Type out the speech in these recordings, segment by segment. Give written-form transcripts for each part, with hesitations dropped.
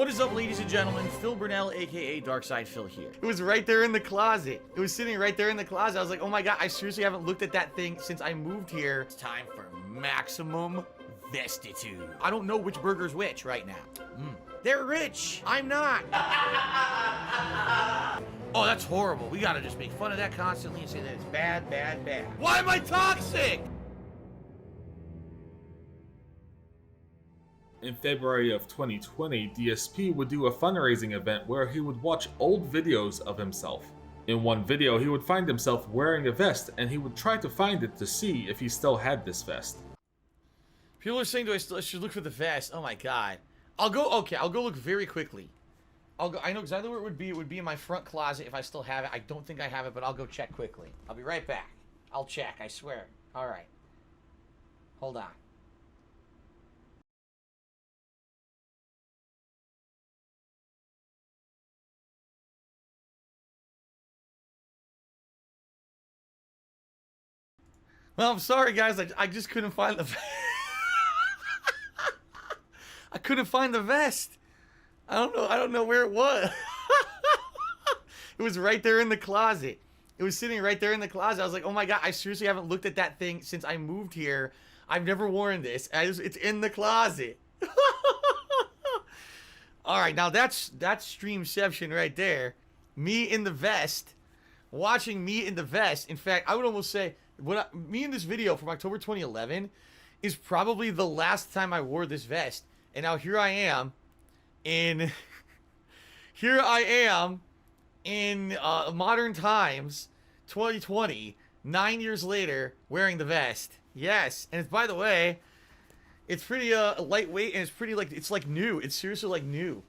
What is up, ladies and gentlemen? Phil Burnell, aka DarkSydePhil here. It was right there in the closet. It was sitting right there in the closet. I was like, oh my god, I seriously haven't looked at that thing since I moved here. It's time for maximum vestitude. I don't know which burger's which right now. They're rich. I'm not. Oh, that's horrible. We gotta just make fun of that constantly and say that it's bad, bad, bad. Why am I toxic? In February of 2020, DSP would do a fundraising event where he would watch old videos of himself. In one video, he would find himself wearing a vest and he would try to find it to see if he still had this vest. People are saying, I should look for the vest. Oh my god. I'll go look very quickly. I know exactly where it would be. It would be in my front closet if I still have it. I don't think I have it, but I'll go check quickly. I'll be right back. I'll check, I swear. Alright. Hold on. Well, I'm sorry, guys. I just couldn't find the I couldn't find the vest. I don't know where it was. It was right there in the closet. It was sitting right there in the closet. I was like, oh my god, I seriously haven't looked at that thing since I moved here. I've never worn this. It's in the closet. All right, now that's streamception right there. Me in the vest, watching me in the vest. In fact, I would almost say me in this video from October 2011 is probably the last time I wore this vest. And now here I am in modern times, 2020, 9 years later, wearing the vest. Yes, and it's, by the way, it's pretty lightweight and it's pretty it's like new. It's seriously like new.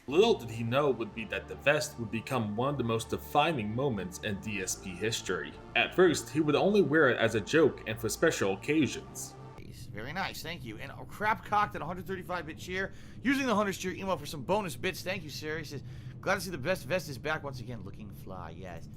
Little did he know would be that the vest would become one of the most defining moments in DSP history. At first, he would only wear it as a joke and for special occasions. Very nice, thank you. And a crap cocked at 135-bit cheer, using the 100 cheer email for some bonus bits. Thank you, sir. He says, glad to see the best vest is back once again, looking fly. Yes.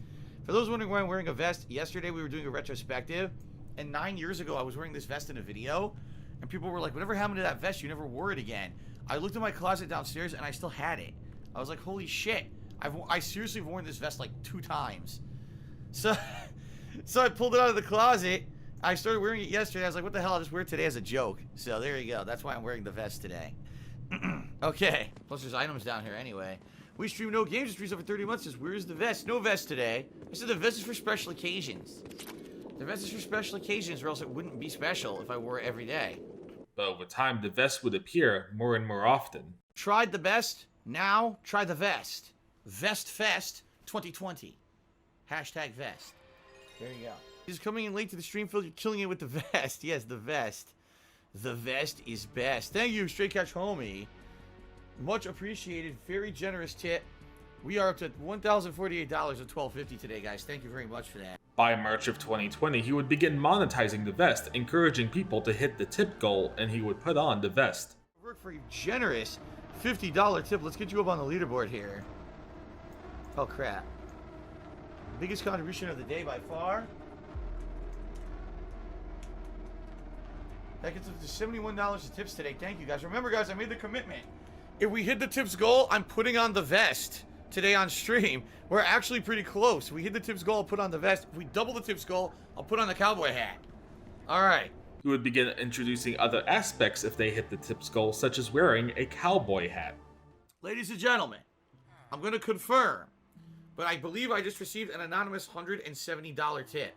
For those wondering why I'm wearing a vest, yesterday we were doing a retrospective, and 9 years ago I was wearing this vest in a video, and people were like, whatever happened to that vest? You never wore it again. I looked in my closet downstairs and I still had it. I was like, holy shit. I seriously have worn this vest like 2 times. So I pulled it out of the closet. I started wearing it yesterday. I was like, what the hell? I'll just wear it today as a joke. So there you go. That's why I'm wearing the vest today. Okay. Plus there's items down here anyway. We stream no games. Streams over 30 months. Says, where's the vest? No vest today. I said the vest is for special occasions. The vest is for special occasions, or else it wouldn't be special if I wore it every day. But over time, the vest would appear more and more often. Tried the best. Now, try the vest. Vest Fest 2020. Hashtag vest. There you go. He's coming in late to the stream, Phil. You're killing it with the vest. Yes, the vest. The vest is best. Thank you, Straight Catch Homie. Much appreciated. Very generous tip. We are up to $1,048 at $12.50 today, guys. Thank you very much for that. By March of 2020, he would begin monetizing the vest, encouraging people to hit the tip goal, and he would put on the vest. Work for a generous $50 tip. Let's get you up on the leaderboard here. Oh, crap. Biggest contribution of the day by far. That gets us to $71 of tips today. Thank you, guys. Remember, guys, I made the commitment. If we hit the tips goal, I'm putting on the vest today on stream. We're actually pretty close. We hit the tips goal, I'll put on the vest. If we double the tips goal, I'll put on the cowboy hat. Alright. He would begin introducing other aspects if they hit the tips goal, such as wearing a cowboy hat. Ladies and gentlemen, I'm going to confirm, but I believe I just received an anonymous $170 tip.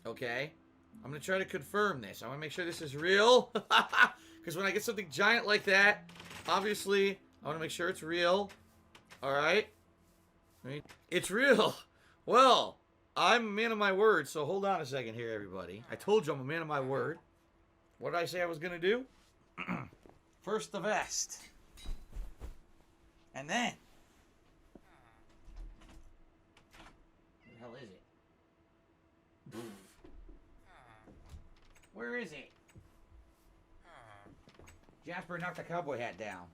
Okay? I'm going to try to confirm this. I want to make sure this is real. Because when I get something giant like that, obviously, I want to make sure it's real. Alright? It's real. Well, I'm a man of my word, so hold on a second here, everybody. I told you I'm a man of my word. What did I say I was going to do? First the vest. And then. Where the hell is it? Where is it? Jasper knocked the cowboy hat down.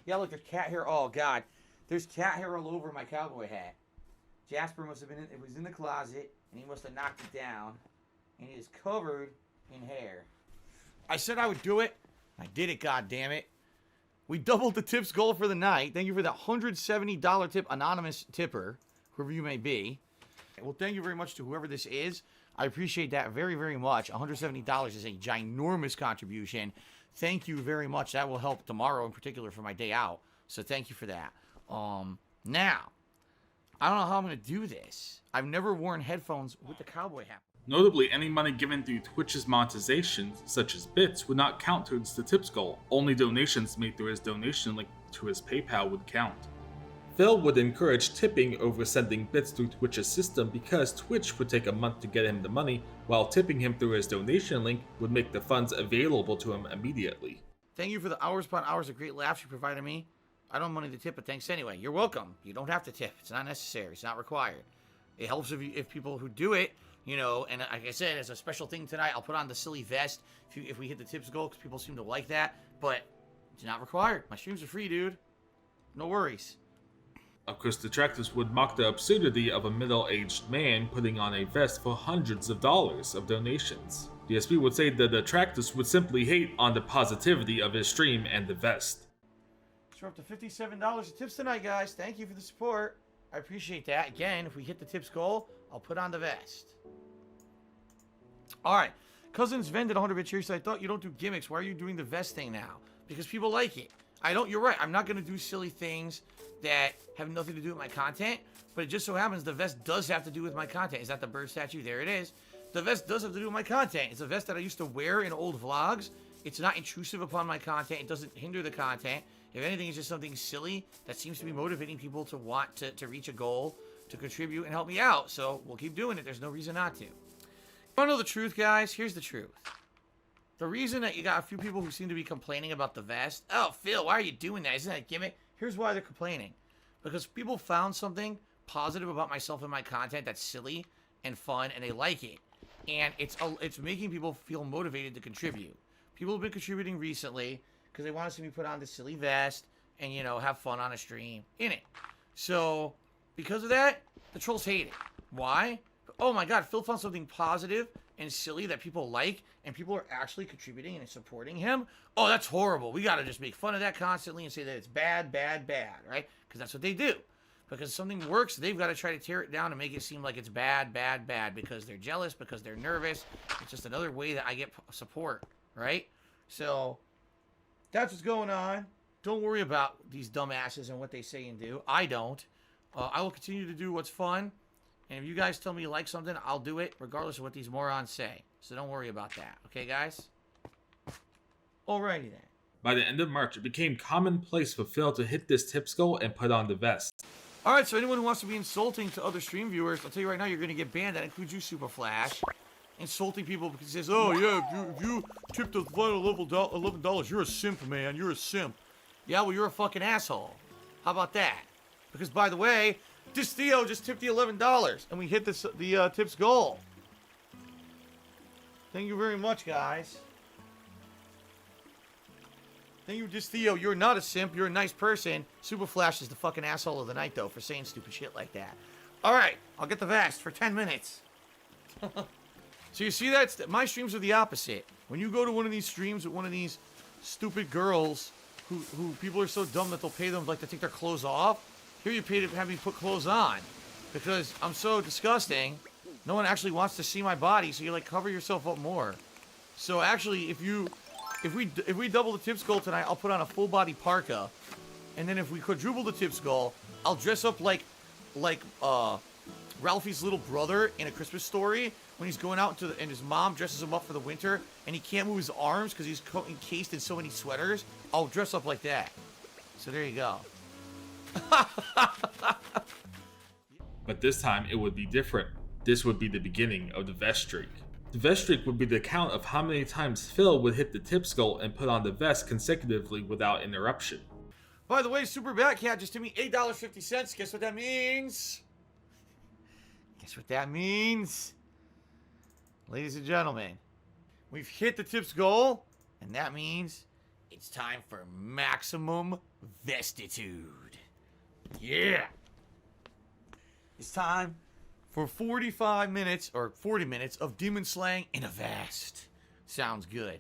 Yeah, look, there's cat hair. Oh, God. There's cat hair all over my cowboy hat. Jasper must have been it was in the closet, and he must have knocked it down, and it is covered in hair. I said I would do it. I did it, goddammit. We doubled the tips goal for the night. Thank you for that $170 tip, anonymous tipper, whoever you may be. Well, thank you very much to whoever this is. I appreciate that very, very much. $170 is a ginormous contribution. Thank you very much. That will help tomorrow in particular for my day out. So thank you for that. Now, I don't know how I'm going to do this. I've never worn headphones with the cowboy hat. Notably, any money given through Twitch's monetization, such as bits, would not count towards the tips goal. Only donations made through his donation link to his PayPal would count. Phil would encourage tipping over sending bits through Twitch's system because Twitch would take a month to get him the money, while tipping him through his donation link would make the funds available to him immediately. Thank you for the hours upon hours of great laughs you provided me. I don't have money to tip, but thanks anyway. You're welcome. You don't have to tip. It's not necessary. It's not required. It helps if people who do it, you know, and like I said, as a special thing tonight, I'll put on the silly vest if we hit the tips goal, because people seem to like that, but it's not required. My streams are free, dude. No worries. Of course, detractors would mock the absurdity of a middle-aged man putting on a vest for hundreds of dollars of donations. DSP would say the detractors would simply hate on the positivity of his stream and the vest. So we're up to $57 of tips tonight, guys. Thank you for the support. I appreciate that. Again, if we hit the tips goal, I'll put on the vest. All right. Cousins Ven did 100 bit cheers. I thought you don't do gimmicks. Why are you doing the vest thing now? Because people like it. I don't. You're right. I'm not going to do silly things that have nothing to do with my content. But it just so happens the vest does have to do with my content. Is that the bird statue? There it is. The vest does have to do with my content. It's a vest that I used to wear in old vlogs. It's not intrusive upon my content. It doesn't hinder the content. If anything, it's just something silly that seems to be motivating people to want to reach a goal, to contribute and help me out. So we'll keep doing it. There's no reason not to. You want to know the truth, guys? Here's the truth. The reason that you got a few people who seem to be complaining about the vest. Oh, Phil, why are you doing that? Isn't that a gimmick? Here's why they're complaining. Because people found something positive about myself and my content that's silly and fun, and they like it. And it's making people feel motivated to contribute. People have been contributing recently because they want to see me put on this silly vest and, you know, have fun on a stream in it. So, because of that, the trolls hate it. Why? Oh my god, Phil found something positive and silly that people like, and people are actually contributing and supporting him. Oh, that's horrible. We gotta just make fun of that constantly and say that it's bad, bad, bad, right? Because that's what they do. Because something works, they've got to try to tear it down and make it seem like it's bad, bad, bad, because they're jealous, because they're nervous. It's just another way that I get support, right? So, that's what's going on. Don't worry about these dumbasses and what they say and do. I don't. I will continue to do what's fun. And if you guys tell me you like something, I'll do it, regardless of what these morons say. So don't worry about that. Okay, guys? Alrighty then. By the end of March, it became commonplace for Phil to hit this tips goal and put on the vest. Alright, so anyone who wants to be insulting to other stream viewers, I'll tell you right now, you're going to get banned. That includes you, Super Flash. Insulting people because he says, oh yeah, if you tipped the final level $11, you're a simp, man. You're a simp. Yeah, well, you're a fucking asshole. How about that? Because, by the way, this Theo just tipped the $11, and we hit the tips goal. Thank you very much, guys. Thank you, Dis Theo. You're not a simp. You're a nice person. Super Flash is the fucking asshole of the night, though, for saying stupid shit like that. All right, I'll get the vest for 10 minutes. So you see that? My streams are the opposite. When you go to one of these streams with one of these stupid girls who people are so dumb that they'll pay them like to take their clothes off, here you pay to have me put clothes on because I'm so disgusting. No one actually wants to see my body, so you like cover yourself up more. So actually, if we double the tips goal tonight, I'll put on a full body parka, and then if we quadruple the tips goal, I'll dress up like Ralphie's little brother in A Christmas Story when he's going out and his mom dresses him up for the winter and he can't move his arms because he's encased in so many sweaters. I'll dress up like that. So there you go. But this time it would be different. This would be the beginning of the vest streak. The vest streak would be the count of how many times Phil would hit the tips goal and put on the vest consecutively without interruption. By the way, Super Batcat just hit me $8.50. Guess what that means? Guess what that means? Ladies and gentlemen, we've hit the tips goal, and that means it's time for maximum vestitude. Yeah! It's time for 45 minutes, or 40 minutes, of demon slaying in a vest. Sounds good.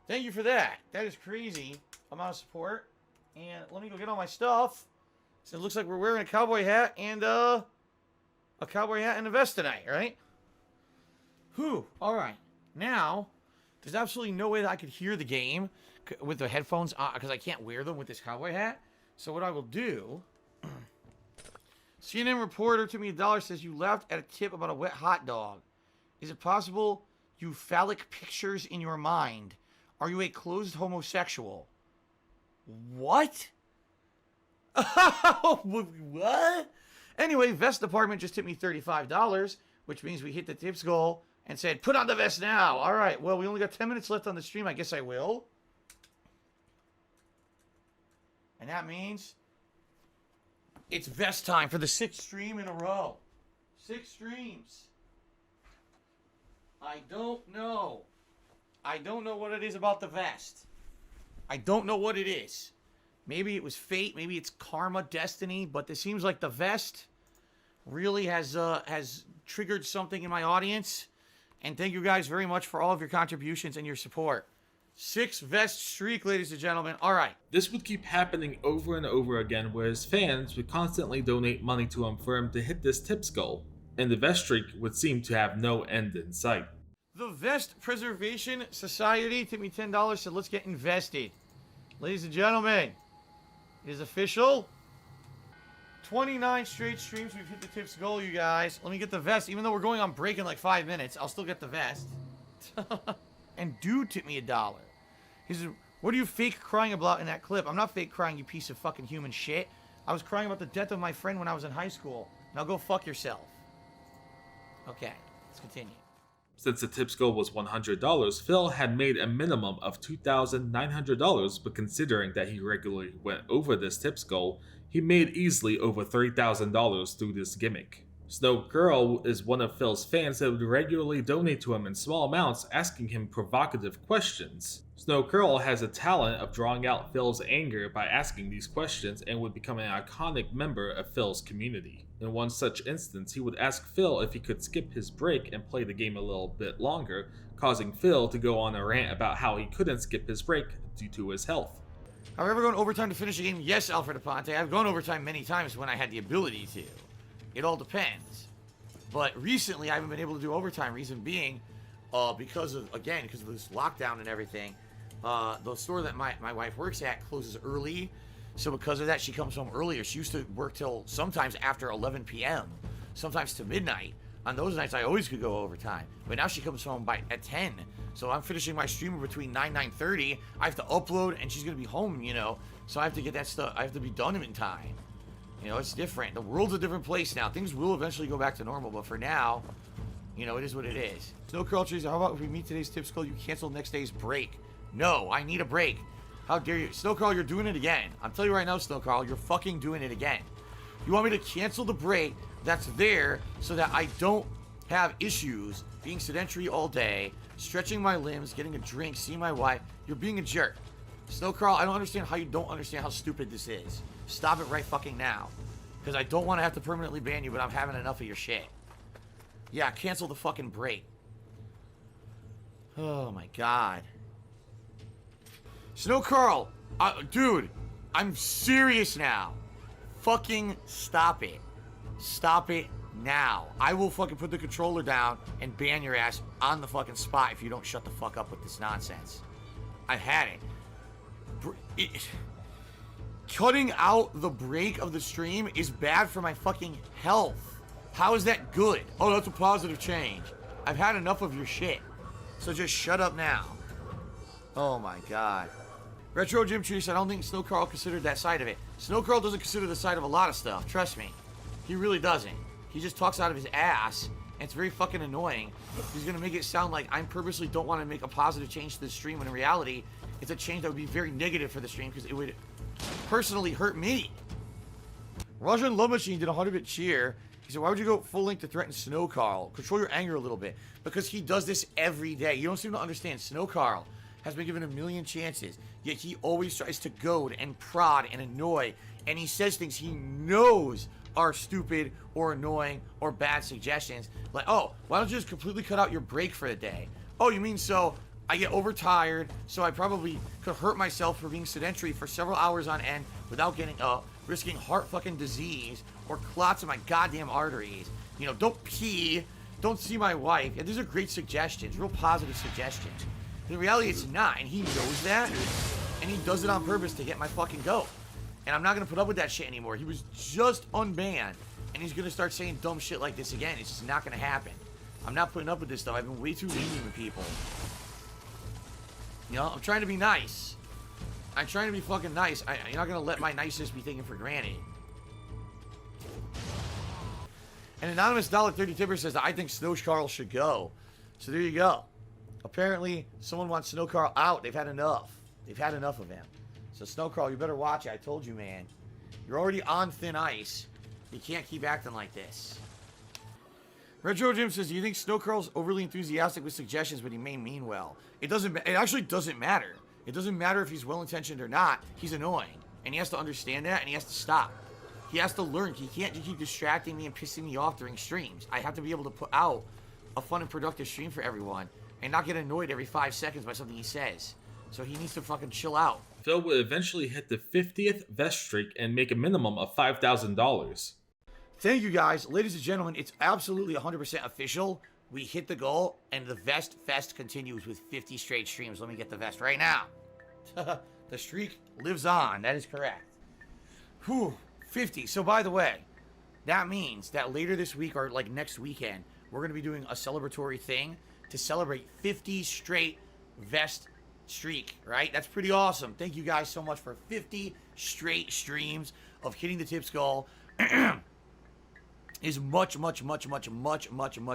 Thank you for that. That is crazy amount of support. And let me go get all my stuff. So it looks like we're wearing a cowboy hat and a vest tonight, right? Whew. All right. Now, there's absolutely no way that I could hear the game with the headphones on because I can't wear them with this cowboy hat. So what I will do... CNN reporter took me $1, says you laughed at a tip about a wet hot dog. Is it possible you phallic pictures in your mind? Are you a closed homosexual? What? What? Anyway, vest department just tipped me $35, which means we hit the tips goal and said, put on the vest now. All right, well, we only got 10 minutes left on the stream. I guess I will. And that means it's vest time for the 6th stream in a row. 6 streams. I don't know. I don't know what it is about the vest. I don't know what it is. Maybe it was fate. Maybe it's karma, destiny. But it seems like the vest really has triggered something in my audience. And thank you guys very much for all of your contributions and your support. 6 vest streak, ladies and gentlemen. All right. This would keep happening over and over again, where his fans would constantly donate money to him for him to hit this tips goal. And the vest streak would seem to have no end in sight. The Vest Preservation Society tipped me $10, said let's get invested. Ladies and gentlemen, it is official. 29 straight streams, we've hit the tips goal, you guys. Let me get the vest. Even though we're going on break in like 5 minutes, I'll still get the vest. And dude tipped me $1. He says, what are you fake crying about in that clip? I'm not fake crying, you piece of fucking human shit. I was crying about the death of my friend when I was in high school. Now go fuck yourself. Okay, let's continue. Since the tips goal was $100, Phil had made a minimum of $2,900, but considering that he regularly went over this tips goal, he made easily over $3,000 through this gimmick. Snow Girl is one of Phil's fans that would regularly donate to him in small amounts, asking him provocative questions. Snow Girl has a talent of drawing out Phil's anger by asking these questions and would become an iconic member of Phil's community. In one such instance, he would ask Phil if he could skip his break and play the game a little bit longer, causing Phil to go on a rant about how he couldn't skip his break due to his health. Have I ever gone overtime to finish a game? Yes, Alfred Aponte. I've gone overtime many times when I had the ability to. It all depends. But recently, I haven't been able to do overtime. Reason being, because of this lockdown and everything, the store that my wife works at closes early. So because of that, she comes home earlier. She used to work till sometimes after 11 p.m., sometimes to midnight. On those nights, I always could go overtime. But now she comes home at 10. So I'm finishing my stream between 9:30. I have to upload, and she's going to be home, you know. So I have to get that stuff. I have to be done in time. You know, it's different. The world's a different place now. Things will eventually go back to normal. But for now, you know, it is what it is. Snow Culture, how about if we meet today's tips goal, you cancel next day's break? No, I need a break. How dare you? Snow Carl, you're doing it again. I'm telling you right now, Snow Carl, you're fucking doing it again. You want me to cancel the break that's there so that I don't have issues being sedentary all day, stretching my limbs, getting a drink, seeing my wife. You're being a jerk. Snow Carl, I don't understand how you don't understand how stupid this is. Stop it right fucking now. Because I don't want to have to permanently ban you, but I'm having enough of your shit. Yeah, cancel the fucking break. Oh my god. Snow Carl, dude, I'm serious now. Fucking stop it. Stop it now. I will fucking put the controller down and ban your ass on the fucking spot if you don't shut the fuck up with this nonsense. I've had it. Cutting out the break of the stream is bad for my fucking health. How is that good? Oh, that's a positive change. I've had enough of your shit. So just shut up now. Oh my god. Retro Jim Tree said, I don't think Snow Carl considered that side of it. Snow Carl doesn't consider the side of a lot of stuff. Trust me. He really doesn't. He just talks out of his ass, and it's very fucking annoying. He's going to make it sound like I purposely don't want to make a positive change to the stream, when in reality, it's a change that would be very negative for the stream, because it would personally hurt me. Russian Love Machine did a 100-bit cheer. He said, why would you go full length to threaten Snow Carl? Control your anger a little bit. Because he does this every day. You don't seem to understand. Snow Carl has been given a million chances, yet he always tries to goad and prod and annoy, and he says things he knows are stupid or annoying or bad suggestions. Like, oh, why don't you just completely cut out your break for the day? Oh, you mean so I get overtired, so I probably could hurt myself for being sedentary for several hours on end without getting up, risking heart fucking disease or clots in my goddamn arteries. You know, don't pee, don't see my wife. And these are great suggestions, real positive suggestions. In reality, it's not, and he knows that, and he does it on purpose to get my fucking goat. And I'm not gonna put up with that shit anymore. He was just unbanned, and he's gonna start saying dumb shit like this again. It's just not gonna happen. I'm not putting up with this stuff. I've been way too lenient with people. You know, I'm trying to be nice. I'm trying to be fucking nice. You're not gonna let my niceness be taken for granted. An anonymous $1.30 tipper says that I think Snow Karl should go. So there you go. Apparently, someone wants Snow Karl out. They've had enough. They've had enough of him. So Snow Karl, you better watch it. I told you, man. You're already on thin ice. You can't keep acting like this. Retro Jim says, do you think Snow Karl's overly enthusiastic with suggestions, but he may mean well? It actually doesn't matter. It doesn't matter if he's well-intentioned or not. He's annoying. And he has to understand that, and he has to stop. He has to learn. He can't just keep distracting me and pissing me off during streams. I have to be able to put out a fun and productive stream for everyone and not get annoyed every 5 seconds by something he says. So he needs to fucking chill out. Phil would eventually hit the 50th vest streak and make a minimum of $5,000. Thank you, guys. Ladies and gentlemen, it's absolutely 100% official. We hit the goal, and the Vest Fest continues with 50 straight streams. Let me get the vest right now. The streak lives on. That is correct. Whew, 50. So, by the way, that means that later this week or like next weekend, we're going to be doing a celebratory thing to celebrate 50 straight vest streak, right? That's pretty awesome. Thank you guys so much for 50 straight streams of hitting the tips goal. Is much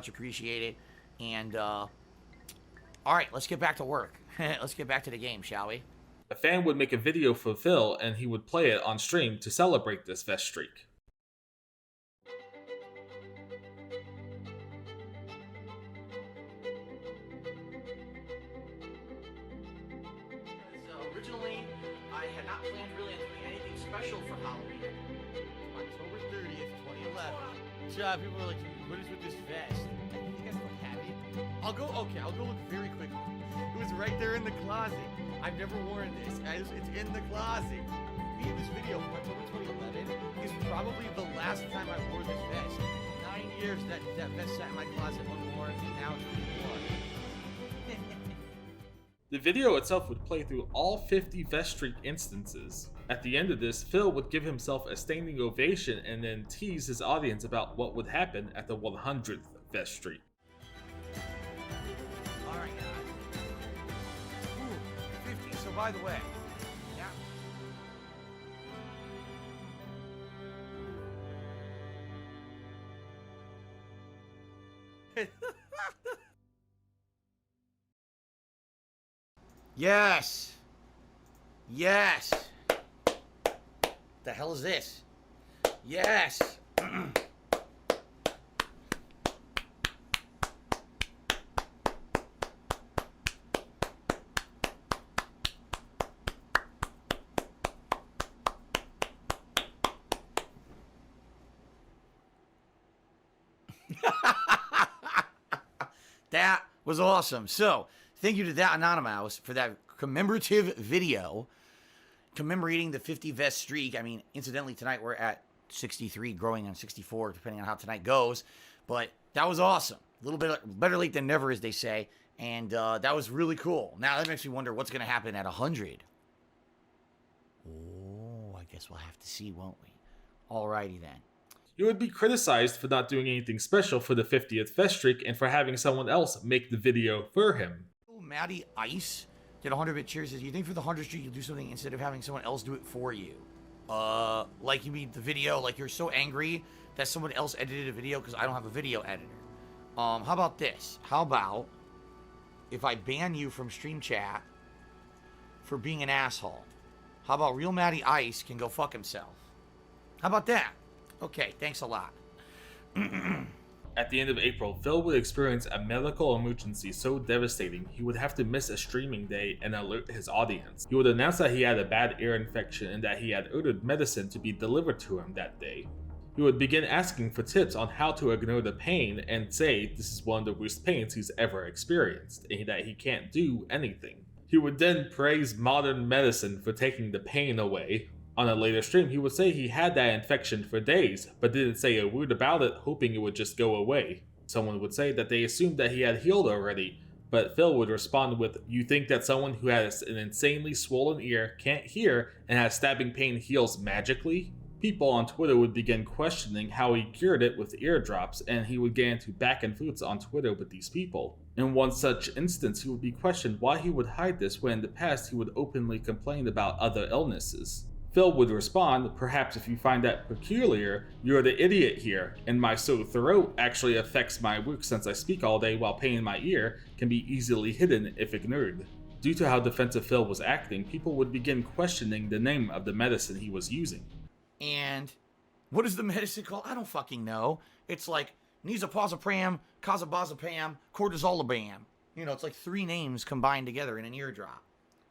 appreciated. And, all right, let's get back to work. Let's get back to the game, shall we? A fan would make a video for Phil and he would play it on stream to celebrate this vest streak. Originally, I had not planned really on doing anything special for Halloween. October 30th, 2011. People are like, what is with this vest? I think you guys don't have it. I'll go look very quickly. It was right there in the closet. I've never worn this. It's in the closet. Me in this video from October 2011 is probably the last time I wore this vest. 9 years that vest sat in my closet unworn, and now it's worn. The video itself would play through all 50 vest streak instances. At the end of this, Phil would give himself a standing ovation and then tease his audience about what would happen at the 100th vest streak. Alright guys. Ooh, 50. So by the way, yeah. Yes. Yes. The hell is this? Yes. That was awesome. So, thank you to that Anonymous for that commemorative video commemorating the 50 vest streak. I mean, incidentally, tonight we're at 63, growing on 64, depending on how tonight goes. But that was awesome. A little bit better late than never, as they say. And that was really cool. Now, that makes me wonder what's going to happen at 100. Oh, I guess we'll have to see, won't we? Alrighty then. You would be criticized for not doing anything special for the 50th vest streak and for having someone else make the video for him. Maddie Ice did 100-bit cheers. Says, you think for the 100 streak you'll do something instead of having someone else do it for you? Like you mean the video, like you're so angry that someone else edited a video because I don't have a video editor. How about this? How about if I ban you from stream chat for being an asshole? How about Real Maddie Ice can go fuck himself? How about that? Okay, thanks a lot. At the end of April, Phil would experience a medical emergency so devastating he would have to miss a streaming day and alert his audience. He would announce that he had a bad ear infection and that he had ordered medicine to be delivered to him that day. He would begin asking for tips on how to ignore the pain and say this is one of the worst pains he's ever experienced and that he can't do anything. He would then praise modern medicine for taking the pain away. On a later stream, he would say he had that infection for days, but didn't say a word about it, hoping it would just go away. Someone would say that they assumed that he had healed already, but Phil would respond with, "You think that someone who has an insanely swollen ear, can't hear, and has stabbing pain heals magically?" People on Twitter would begin questioning how he cured it with eardrops, and he would get into back and forths on Twitter with these people. In one such instance, he would be questioned why he would hide this when in the past he would openly complain about other illnesses. Phil would respond, "Perhaps if you find that peculiar, you're the idiot here, and my sore throat actually affects my work since I speak all day while pain in my ear can be easily hidden if ignored." Due to how defensive Phil was acting, people would begin questioning the name of the medicine he was using. And what is the medicine called? I don't fucking know. It's like Nizapazapam, Kazabazapam, Cortizolabam. You know, it's like 3 names combined together in an eardrop.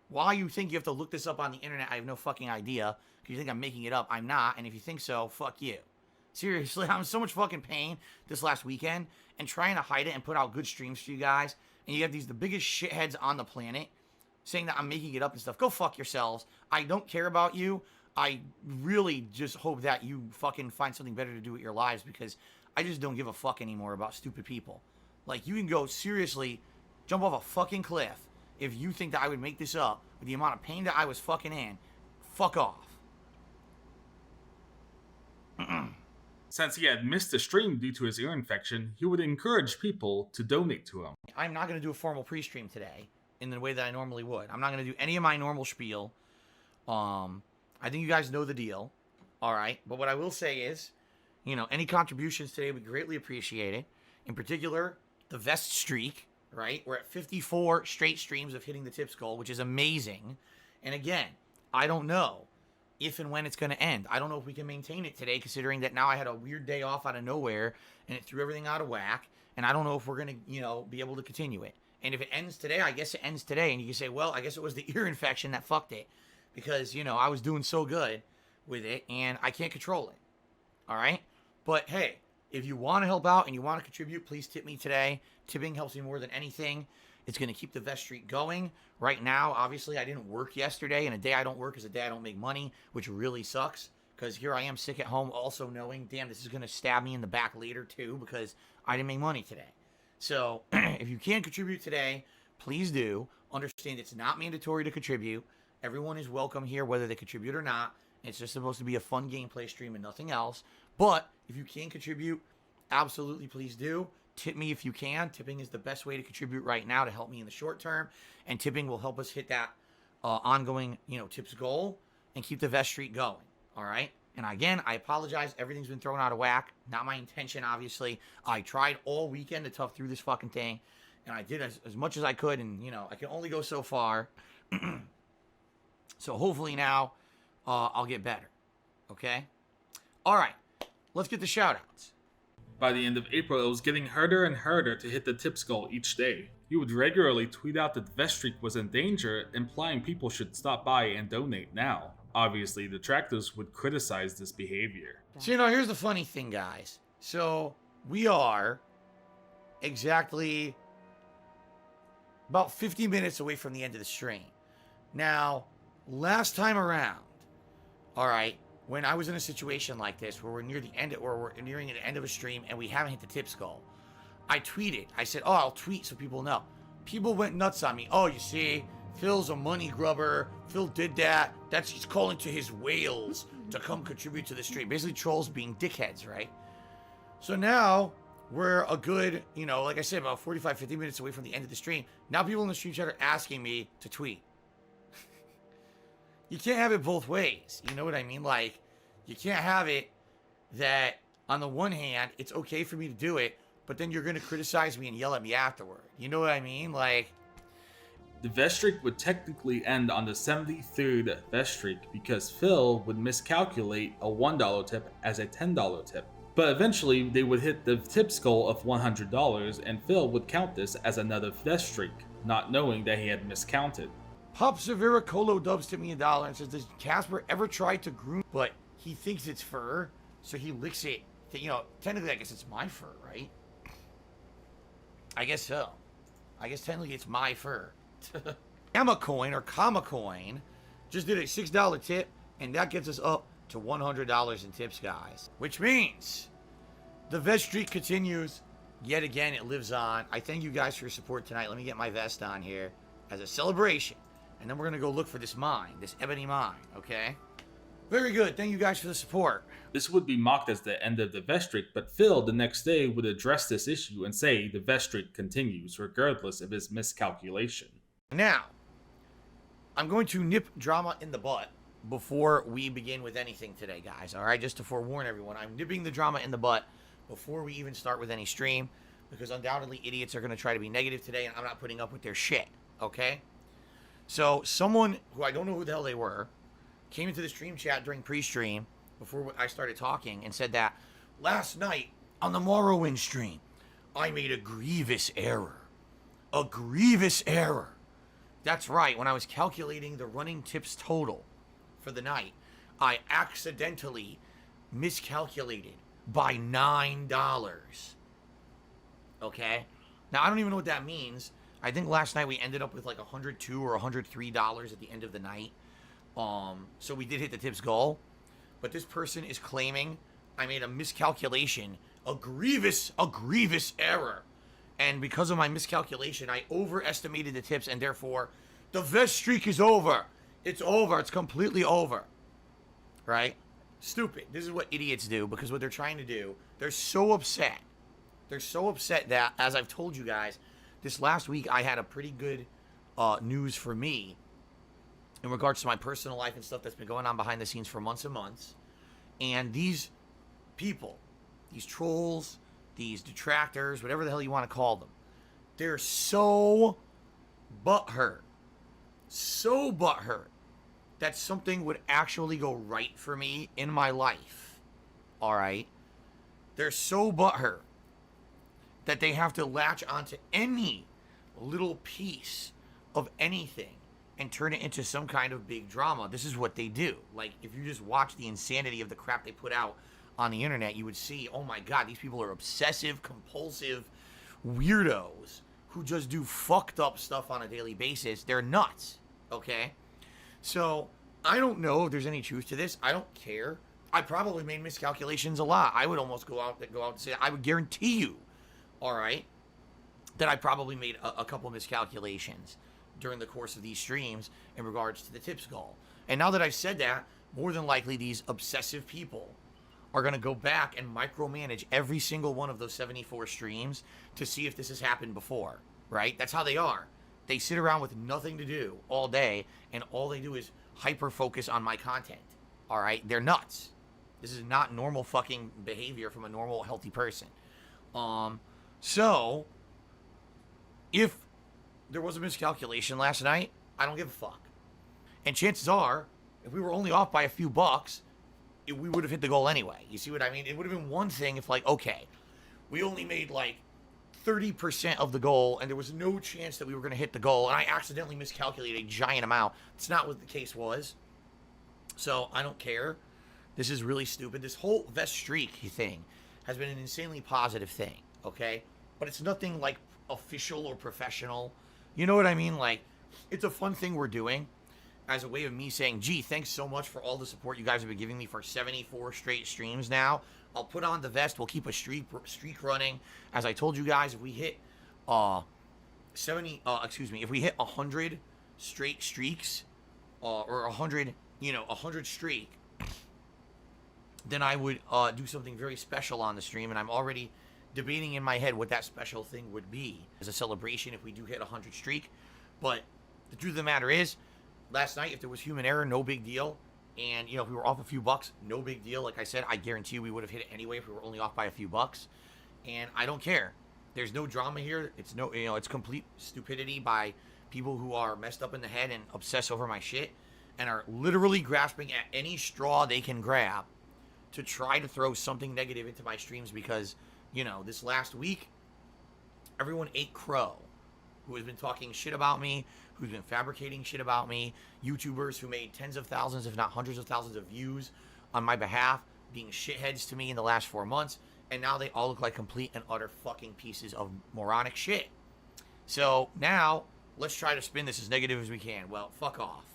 Why you think you have to look this up on the internet, I have no fucking idea. Because you think I'm making it up, I'm not. And if you think so, fuck you. Seriously, I'm in so much fucking pain this last weekend and trying to hide it and put out good streams for you guys. And you have the biggest shitheads on the planet saying that I'm making it up and stuff. Go fuck yourselves. I don't care about you. I really just hope that you fucking find something better to do with your lives, because I just don't give a fuck anymore about stupid people. Like, you can go seriously jump off a fucking cliff if you think that I would make this up with the amount of pain that I was fucking in. Fuck off. Since he had missed the stream due to his ear infection, he would encourage people to donate to him. I'm not going to do a formal pre-stream today in the way that I normally would. I'm not going to do any of my normal spiel. I think you guys know the deal. All right. But what I will say is, you know, any contributions today would be greatly appreciated. In particular, the vest streak, right? We're at 54 straight streams of hitting the tips goal, which is amazing. And again, I don't know if and when it's going to end. I don't know if we can maintain it today, considering that now I had a weird day off out of nowhere and it threw everything out of whack. And I don't know if we're going to, you know, be able to continue it. And if it ends today, I guess it ends today. And you can say, well, I guess it was the ear infection that fucked it. Because, you know, I was doing so good with it and I can't control it. All right? But hey, if you want to help out and you want to contribute, please tip me today. Tipping helps me more than anything. It's going to keep the vest streak going. Right now, obviously, I didn't work yesterday, and a day I don't work is a day I don't make money, which really sucks, because here I am sick at home also knowing, damn, this is going to stab me in the back later too, because I didn't make money today. So if you can contribute today, please do. Understand it's not mandatory to contribute. Everyone is welcome here, whether they contribute or not. It's just supposed to be a fun gameplay stream and nothing else. But if you can contribute, absolutely please do. Tip me if you can. Tipping is the best way to contribute right now to help me in the short term. And tipping will help us hit that ongoing, you know, tips goal and keep the vest streak going. All right? And again, I apologize. Everything's been thrown out of whack. Not my intention, obviously. I tried all weekend to tough through this fucking thing. And I did as much as I could. And, you know, I can only go so far. So hopefully now I'll get better. Okay? All right. Let's get the shout-outs. By the end of April, it was getting harder and harder to hit the tips goal each day. He would regularly tweet out that the vest streak was in danger, implying people should stop by and donate now. Obviously, detractors would criticize this behavior. So, you know, here's the funny thing, guys. So, we are exactly about 50 minutes away from the end of the stream. Now, last time around, all right, when I was in a situation like this where we're nearing the end of a stream and we haven't hit the tips goal, I tweeted. I said, "Oh, I'll tweet so people know." People went nuts on me. "Oh, you see, Phil's a money grubber. Phil did that. He's calling to his whales to come contribute to the stream." Basically, trolls being dickheads, right? So now we're a good, you know, like I said, about 45, 50 minutes away from the end of the stream. Now people in the stream chat are asking me to tweet. You can't have it both ways. You know what I mean? Like, you can't have it that on the one hand, it's okay for me to do it, but then you're going to criticize me and yell at me afterward. You know what I mean? Like, the vest streak would technically end on the 73rd vest streak because Phil would miscalculate a $1 tip as a $10 tip. But eventually, they would hit the tips goal of $100, and Phil would count this as another vest streak, not knowing that he had miscounted. Pop Severa Colo Dubs tipped me $1 and says, "Does Casper ever try to groom, but he thinks it's fur?" So he licks it. You know, technically, I guess it's my fur, right? I guess so. I guess technically it's my fur. Gamma Coin or Comma Coin just did a $6 tip, and that gets us up to $100 in tips, guys. Which means the vest streak continues. Yet again, it lives on. I thank you guys for your support tonight. Let me get my vest on here as a celebration. And then we're going to go look for this mine, this ebony mine, okay? Very good. Thank you guys for the support. This would be mocked as the end of the vest streak, but Phil the next day would address this issue and say the vest streak continues regardless of his miscalculation. Now, I'm going to nip drama in the butt before we begin with anything today, guys. All right, just to forewarn everyone, I'm nipping the drama in the butt before we even start with any stream, because undoubtedly idiots are going to try to be negative today, and I'm not putting up with their shit, okay? So someone who I don't know who the hell they were came into the stream chat during pre-stream before I started talking and said that last night on the Morrowind stream, I made a grievous error. A grievous error. That's right, when I was calculating the running tips total for the night, I accidentally miscalculated by $9. Okay? Now, I don't even know what that means. I think last night we ended up with like $102 or $103 at the end of the night. So we did hit the tips goal. But this person is claiming I made a miscalculation, a grievous error. And because of my miscalculation, I overestimated the tips, and therefore, the vest streak is over. It's over. It's completely over. Right? Stupid. This is what idiots do, because what they're trying to do, they're so upset. They're so upset that, as I've told you guys, this last week I had a pretty good news for me in regards to my personal life and stuff that's been going on behind the scenes for months and months. And these people, these trolls, these detractors, whatever the hell you want to call them, they're so butthurt that something would actually go right for me in my life. All right? They're so butthurt that they have to latch onto any little piece of anything and turn it into some kind of big drama. This is what they do. Like, if you just watch the insanity of the crap they put out on the internet, you would see, oh my God, these people are obsessive, compulsive weirdos who just do fucked up stuff on a daily basis. They're nuts, okay? So, I don't know if there's any truth to this. I don't care. I probably made miscalculations a lot. I would almost go out and say, I would guarantee you, all right, that I probably made a couple miscalculations during the course of these streams in regards to the tips goal. And now that I've said that, more than likely these obsessive people are going to go back and micromanage every single one of those 74 streams to see if this has happened before, right? That's how they are. They sit around with nothing to do all day, and all they do is hyper-focus on my content, all right? They're nuts. This is not normal fucking behavior from a normal, healthy person. So, if there was a miscalculation last night, I don't give a fuck. And chances are, if we were only off by a few bucks, we would have hit the goal anyway. You see what I mean? It would have been one thing if, like, okay, we only made like 30% of the goal and there was no chance that we were going to hit the goal, and I accidentally miscalculated a giant amount. It's not what the case was. So I don't care. This is really stupid. This whole vest streak thing has been an insanely positive thing, okay? But it's nothing like official or professional. You know what I mean? Like, it's a fun thing we're doing as a way of me saying, gee, thanks so much for all the support you guys have been giving me for 74 straight streams now. I'll put on the vest. We'll keep a streak running. As I told you guys, if we hit if we hit 100 straight streaks, or 100 streak, then I would do something very special on the stream, and I'm already debating in my head what that special thing would be as a celebration if we do hit 100 streak. But the truth of the matter is, last night, if there was human error, no big deal. And, if we were off a few bucks, no big deal. Like I said, I guarantee you we would have hit it anyway if we were only off by a few bucks. And I don't care. There's no drama here. It's it's complete stupidity by people who are messed up in the head and obsess over my shit and are literally grasping at any straw they can grab to try to throw something negative into my streams because, this last week, everyone ate crow who has been talking shit about me, who's been fabricating shit about me, YouTubers who made tens of thousands, if not hundreds of thousands of views on my behalf, being shitheads to me in the last 4 months, and now they all look like complete and utter fucking pieces of moronic shit. So now, let's try to spin this as negative as we can. Well, fuck off,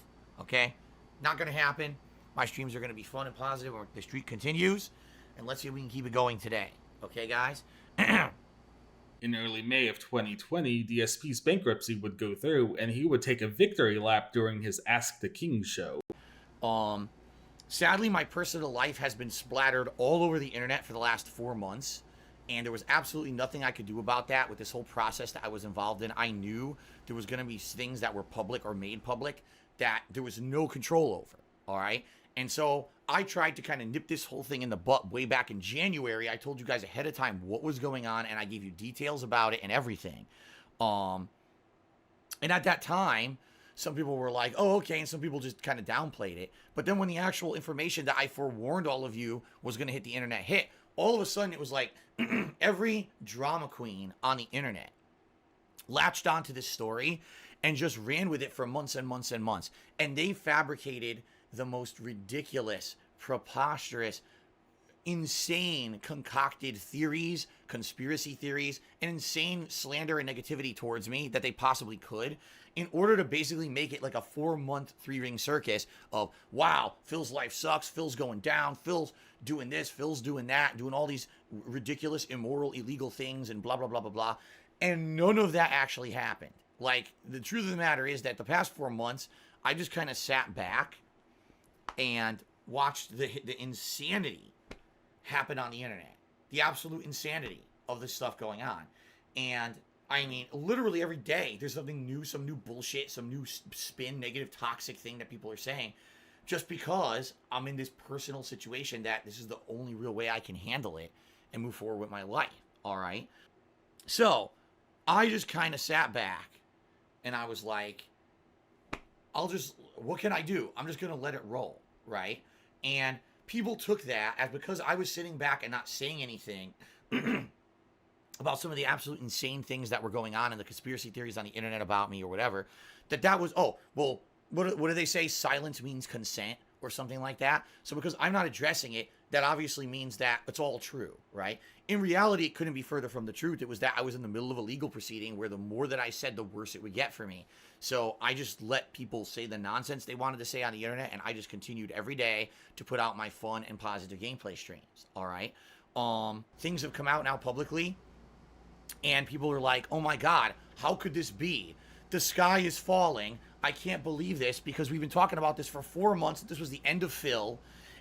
okay? Not gonna happen. My streams are gonna be fun and positive when the streak continues, and let's see if we can keep it going today. Okay, guys? In early May of 2020, DSP's bankruptcy would go through, and he would take a victory lap during his Ask the King show. Sadly, my personal life has been splattered all over the internet for the last 4 months, and there was absolutely nothing I could do about that with this whole process that I was involved in. I knew there was going to be things that were public or made public that there was no control over, all right? And so I tried to kind of nip this whole thing in the butt way back in January. I told you guys ahead of time what was going on, and I gave you details about it and everything. And at that time, some people were like, oh, okay, and some people just kind of downplayed it. But then when the actual information that I forewarned all of you was going to hit the internet hit, all of a sudden it was like every drama queen on the internet latched onto this story and just ran with it for months and months and months. And they fabricated the most ridiculous, preposterous, insane concocted theories, conspiracy theories, and insane slander and negativity towards me that they possibly could in order to basically make it like a 4-month 3-ring circus of, wow, Phil's life sucks, Phil's going down, Phil's doing this, Phil's doing that, doing all these ridiculous, immoral, illegal things and blah, blah, blah, blah, blah. And none of that actually happened. Like, the truth of the matter is that the past 4 months, I just kind of sat back and watched the insanity happen on the internet. The absolute insanity of this stuff going on. And I mean, literally every day there's something new, some new bullshit, some new spin, negative, toxic thing that people are saying just because I'm in this personal situation that this is the only real way I can handle it and move forward with my life. All right. So I just kind of sat back and I was like, what can I do? I'm just going to let it roll. Right. And people took that as because I was sitting back and not saying anything about some of the absolute insane things that were going on and the conspiracy theories on the internet about me or whatever, that was, oh, well, what do they say? Silence means consent or something like that. So because I'm not addressing it, that obviously means that it's all true, right? In reality, it couldn't be further from the truth. It was that I was in the middle of a legal proceeding where the more that I said, the worse it would get for me. So I just let people say the nonsense they wanted to say on the internet, and I just continued every day to put out my fun and positive gameplay streams, all right? Things have come out now publicly, and people are like, oh my God, how could this be? The sky is falling. I can't believe this because we've been talking about this for 4 months. This was the end of Phil.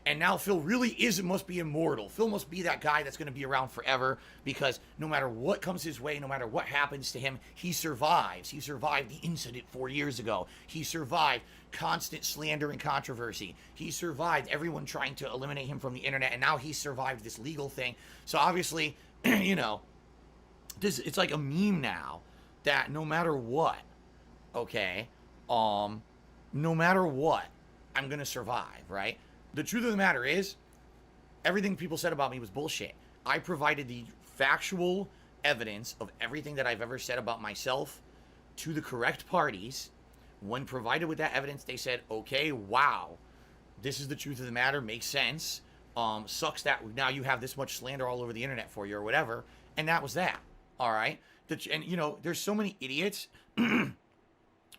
And now Phil really must be immortal. Phil must be that guy that's going to be around forever because no matter what comes his way, no matter what happens to him, he survives. He survived the incident 4 years ago. He survived constant slander and controversy. He survived everyone trying to eliminate him from the internet. And now he survived this legal thing. So obviously, you know, it's like a meme now that no matter what, okay, no matter what, I'm going to survive, right? The truth of the matter is, everything people said about me was bullshit. I provided the factual evidence of everything that I've ever said about myself to the correct parties. When provided with that evidence, they said, okay, wow, this is the truth of the matter, makes sense. Sucks that now you have this much slander all over the internet for you or whatever. And that was that, all right? And, you know, there's so many idiots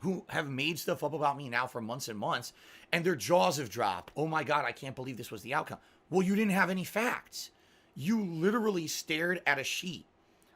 who have made stuff up about me now for months and months, and their jaws have dropped. Oh my God, I can't believe this was the outcome. Well, you didn't have any facts. You literally stared at a sheet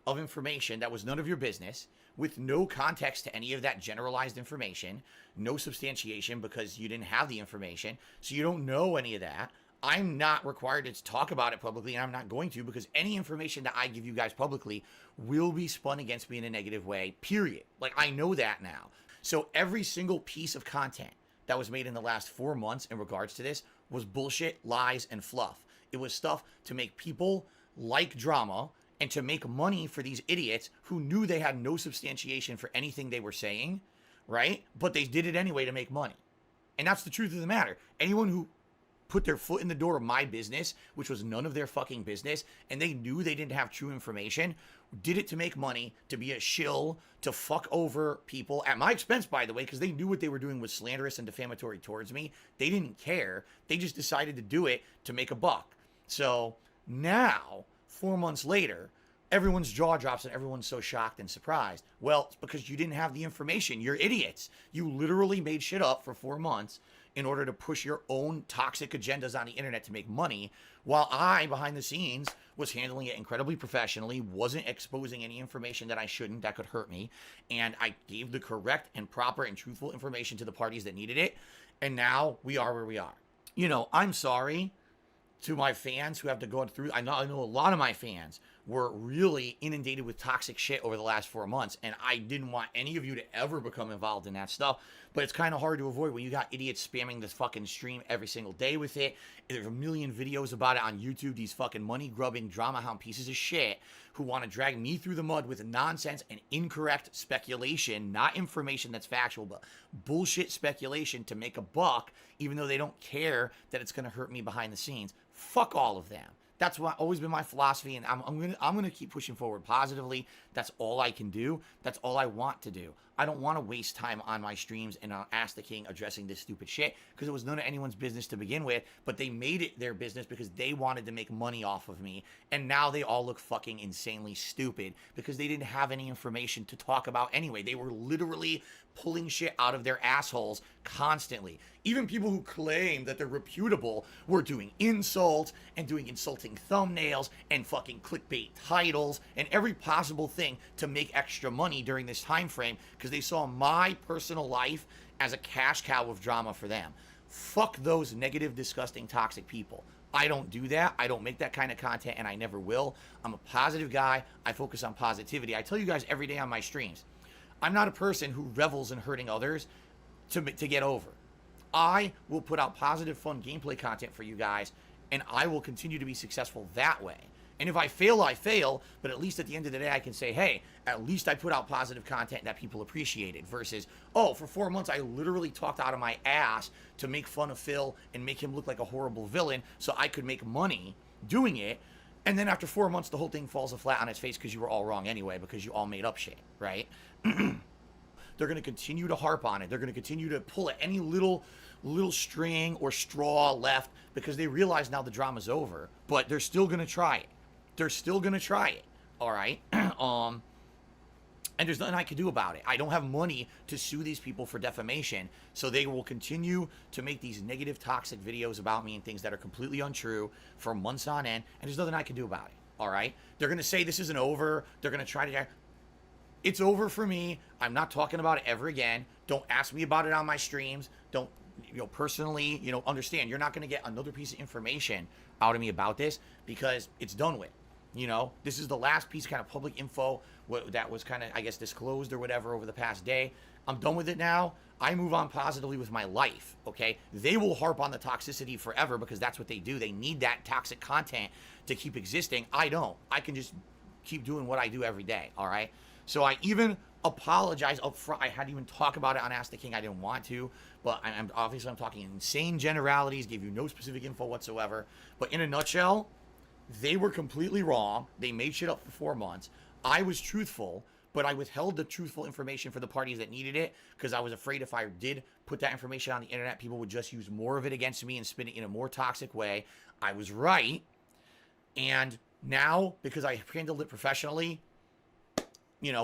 of information that was none of your business, with no context to any of that generalized information, no substantiation because you didn't have the information, so you don't know any of that. I'm not required to talk about it publicly, and I'm not going to, because any information that I give you guys publicly will be spun against me in a negative way, period. Like, I know that now. So every single piece of content that was made in the last 4 months in regards to this was bullshit, lies, and fluff. It was stuff to make people like drama and to make money for these idiots who knew they had no substantiation for anything they were saying, right? But they did it anyway to make money. And that's the truth of the matter. Anyone who put their foot in the door of my business, which was none of their fucking business, and they knew they didn't have true information, did it to make money, to be a shill, to fuck over people, at my expense, by the way, because they knew what they were doing was slanderous and defamatory towards me. They didn't care. They just decided to do it to make a buck. So now, 4 months later, everyone's jaw drops and everyone's so shocked and surprised. Well, it's because you didn't have the information. You're idiots. You literally made shit up for 4 months in order to push your own toxic agendas on the internet to make money, while I, behind the scenes, was handling it incredibly professionally, wasn't exposing any information that I shouldn't, that could hurt me, and I gave the correct and proper and truthful information to the parties that needed it, and now we are where we are. You know, I'm sorry to my fans who have to go through. I know a lot of my fans were really inundated with toxic shit over the last 4 months, and I didn't want any of you to ever become involved in that stuff, but it's kind of hard to avoid when you got idiots spamming this fucking stream every single day with it. There's a million videos about it on YouTube, these fucking money-grubbing drama hound pieces of shit who want to drag me through the mud with nonsense and incorrect speculation, not information that's factual, but bullshit speculation to make a buck, even though they don't care that it's going to hurt me behind the scenes. Fuck all of them. That's always been my philosophy, and I'm gonna keep pushing forward positively. That's all I can do. That's all I want to do. I don't want to waste time on my streams and on Ask the King addressing this stupid shit, because it was none of anyone's business to begin with, but they made it their business because they wanted to make money off of me, and now they all look fucking insanely stupid because they didn't have any information to talk about anyway. They were literally pulling shit out of their assholes constantly. Even people who claim that they're reputable were doing insults and doing insulting thumbnails and fucking clickbait titles and every possible thing to make extra money during this time frame because they saw my personal life as a cash cow of drama for them. Fuck those negative, disgusting, toxic people. I don't do that. I don't make that kind of content, and I never will. I'm a positive guy. I focus on positivity. I tell you guys every day on my streams, I'm not a person who revels in hurting others to get over. I will put out positive, fun gameplay content for you guys, and I will continue to be successful that way. And if I fail, I fail, but at least at the end of the day, I can say, hey, at least I put out positive content that people appreciated, versus, oh, for 4 months, I literally talked out of my ass to make fun of Phil and make him look like a horrible villain so I could make money doing it. And then after 4 months, the whole thing falls flat on its face because you were all wrong anyway, because you all made up shit, right? They're going to continue to harp on it. They're going to continue to pull at any little string or straw left because they realize now the drama's over. But they're still going to try it. They're still going to try it. All right? And there's nothing I can do about it. I don't have money to sue these people for defamation. So they will continue to make these negative, toxic videos about me and things that are completely untrue for months on end. And there's nothing I can do about it. All right? They're going to say this isn't over. They're going to try to... It's over for me. I'm not talking about it ever again. Don't ask me about it on my streams. Don't, personally, understand. You're not going to get another piece of information out of me about this because it's done with. This is the last piece of kind of public info that was kind of, I guess, disclosed or whatever over the past day. I'm done with it now. I move on positively with my life, okay? They will harp on the toxicity forever because that's what they do. They need that toxic content to keep existing. I don't. I can just keep doing what I do every day, all right? So I even apologize up front. I hadn't even talked about it on Ask the King. I didn't want to, but I'm talking insane generalities, gave you no specific info whatsoever. But in a nutshell, they were completely wrong. They made shit up for 4 months. I was truthful, but I withheld the truthful information for the parties that needed it because I was afraid if I did put that information on the internet, people would just use more of it against me and spin it in a more toxic way. I was right. And now, because I handled it professionally,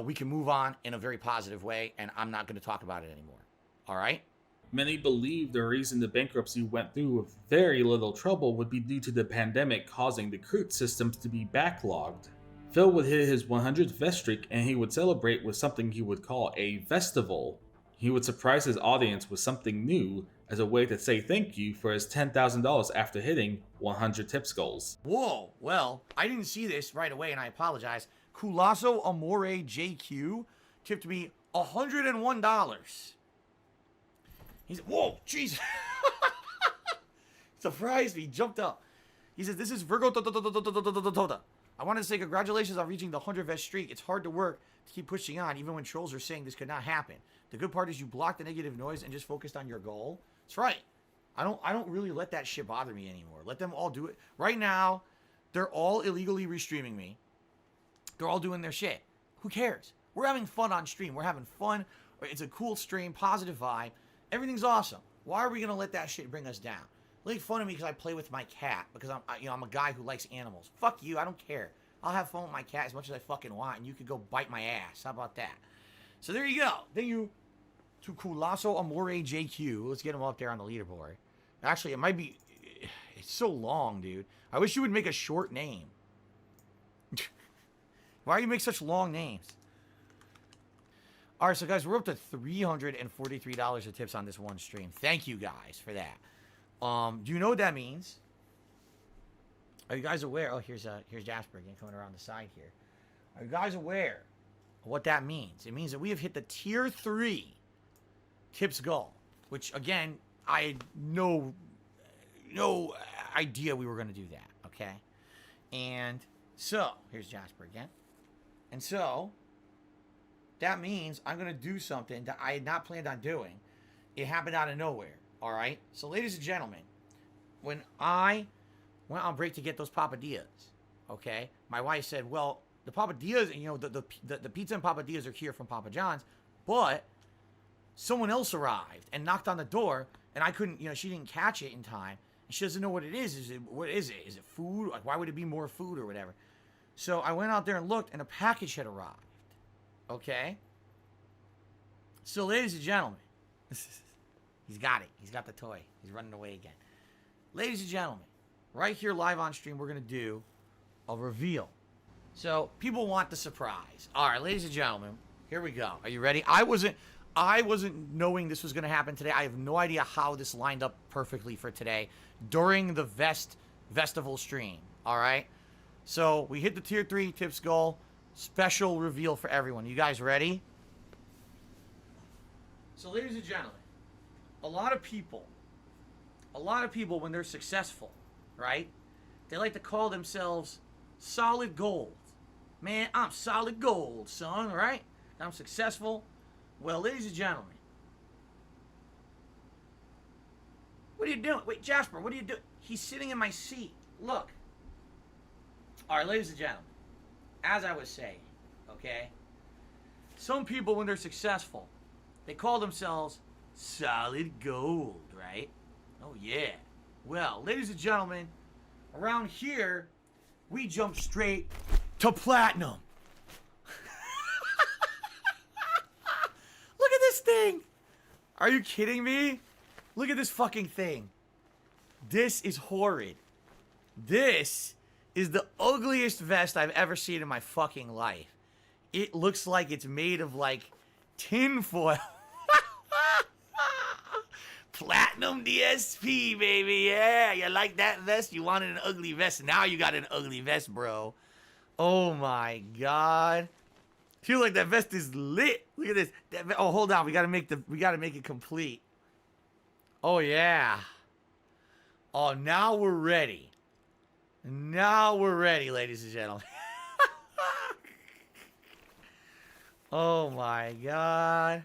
we can move on in a very positive way, and I'm not going to talk about it anymore. All right? Many believe the reason the bankruptcy went through with very little trouble would be due to the pandemic causing the court systems to be backlogged. Phil would hit his 100th vest streak and he would celebrate with something he would call a Vestival. He would surprise his audience with something new as a way to say thank you for his $10,000 after hitting 100 tips goals. Whoa, well, I didn't see this right away and I apologize. Culasso Amore JQ tipped me $101. He said, whoa, jeez. Surprised me, jumped up. He says, this is Virgo. I wanted to say congratulations on reaching the 100 vest streak. It's hard to work to keep pushing on, even when trolls are saying this could not happen. The good part is you blocked the negative noise and just focused on your goal. That's right. I don't really let that shit bother me anymore. Let them all do it. Right now, they're all illegally restreaming me. They're all doing their shit. Who cares? We're having fun on stream. We're having fun. It's a cool stream, positive vibe. Everything's awesome. Why are we going to let that shit bring us down? Make fun of me because I play with my cat, because I'm a guy who likes animals. Fuck you, I don't care. I'll have fun with my cat as much as I fucking want, and you could go bite my ass. How about that? So there you go. Thank you to Colosso Amore JQ. Let's get him up there on the leaderboard. Actually, it might be... It's so long, dude. I wish you would make a short name. Why do you make such long names? Alright, so guys, we're up to $343 of tips on this one stream. Thank you guys for that. Do you know what that means? Are you guys aware? Oh, here's Jasper again coming around the side here. Are you guys aware of what that means? It means that we have hit the tier 3 tips goal, which again, I had no idea we were going to do that, okay? And so, here's Jasper again. And so, that means I'm going to do something that I had not planned on doing. It happened out of nowhere, all right? So, ladies and gentlemen, when I went on break to get those papadillas, okay, my wife said, well, the papadillas, you know, the pizza and papadillas are here from Papa John's, but someone else arrived and knocked on the door, and I couldn't, you know, she didn't catch it in time. And she doesn't know what it is. What is it? Is it food? Like, why would it be more food or whatever? So I went out there and looked, and a package had arrived. Okay? So, ladies and gentlemen, he's got it. He's got the toy. He's running away again. Ladies and gentlemen, right here live on stream, we're going to do a reveal. So, people want the surprise. All right, ladies and gentlemen, here we go. Are you ready? I wasn't knowing this was going to happen today. I have no idea how this lined up perfectly for today during the Vestival stream. All right? So, we hit the tier 3 tips goal. Special reveal for everyone. You guys ready? So, ladies and gentlemen, a lot of people, when they're successful, right, they like to call themselves solid gold. Man, I'm solid gold, son, right? I'm successful. Well, ladies and gentlemen, what are you doing? Wait, Jasper, what are you doing? He's sitting in my seat. Look. All right, ladies and gentlemen, as I was saying, okay, some people, when they're successful, they call themselves solid gold, right? Oh, yeah. Well, ladies and gentlemen, around here, we jump straight to platinum. Look at this thing. Are you kidding me? Look at this fucking thing. This is horrid. This is the ugliest vest I've ever seen in my fucking life. It looks like it's made of, like, tinfoil. Platinum DSP, baby. Yeah, you like that vest? You wanted an ugly vest. Now you got an ugly vest, bro. Oh, my God. Feel like that vest is lit. Look at this. Oh, hold on. We gotta make it complete. Oh, yeah. Oh, now we're ready. Now we're ready, ladies and gentlemen. Oh my God.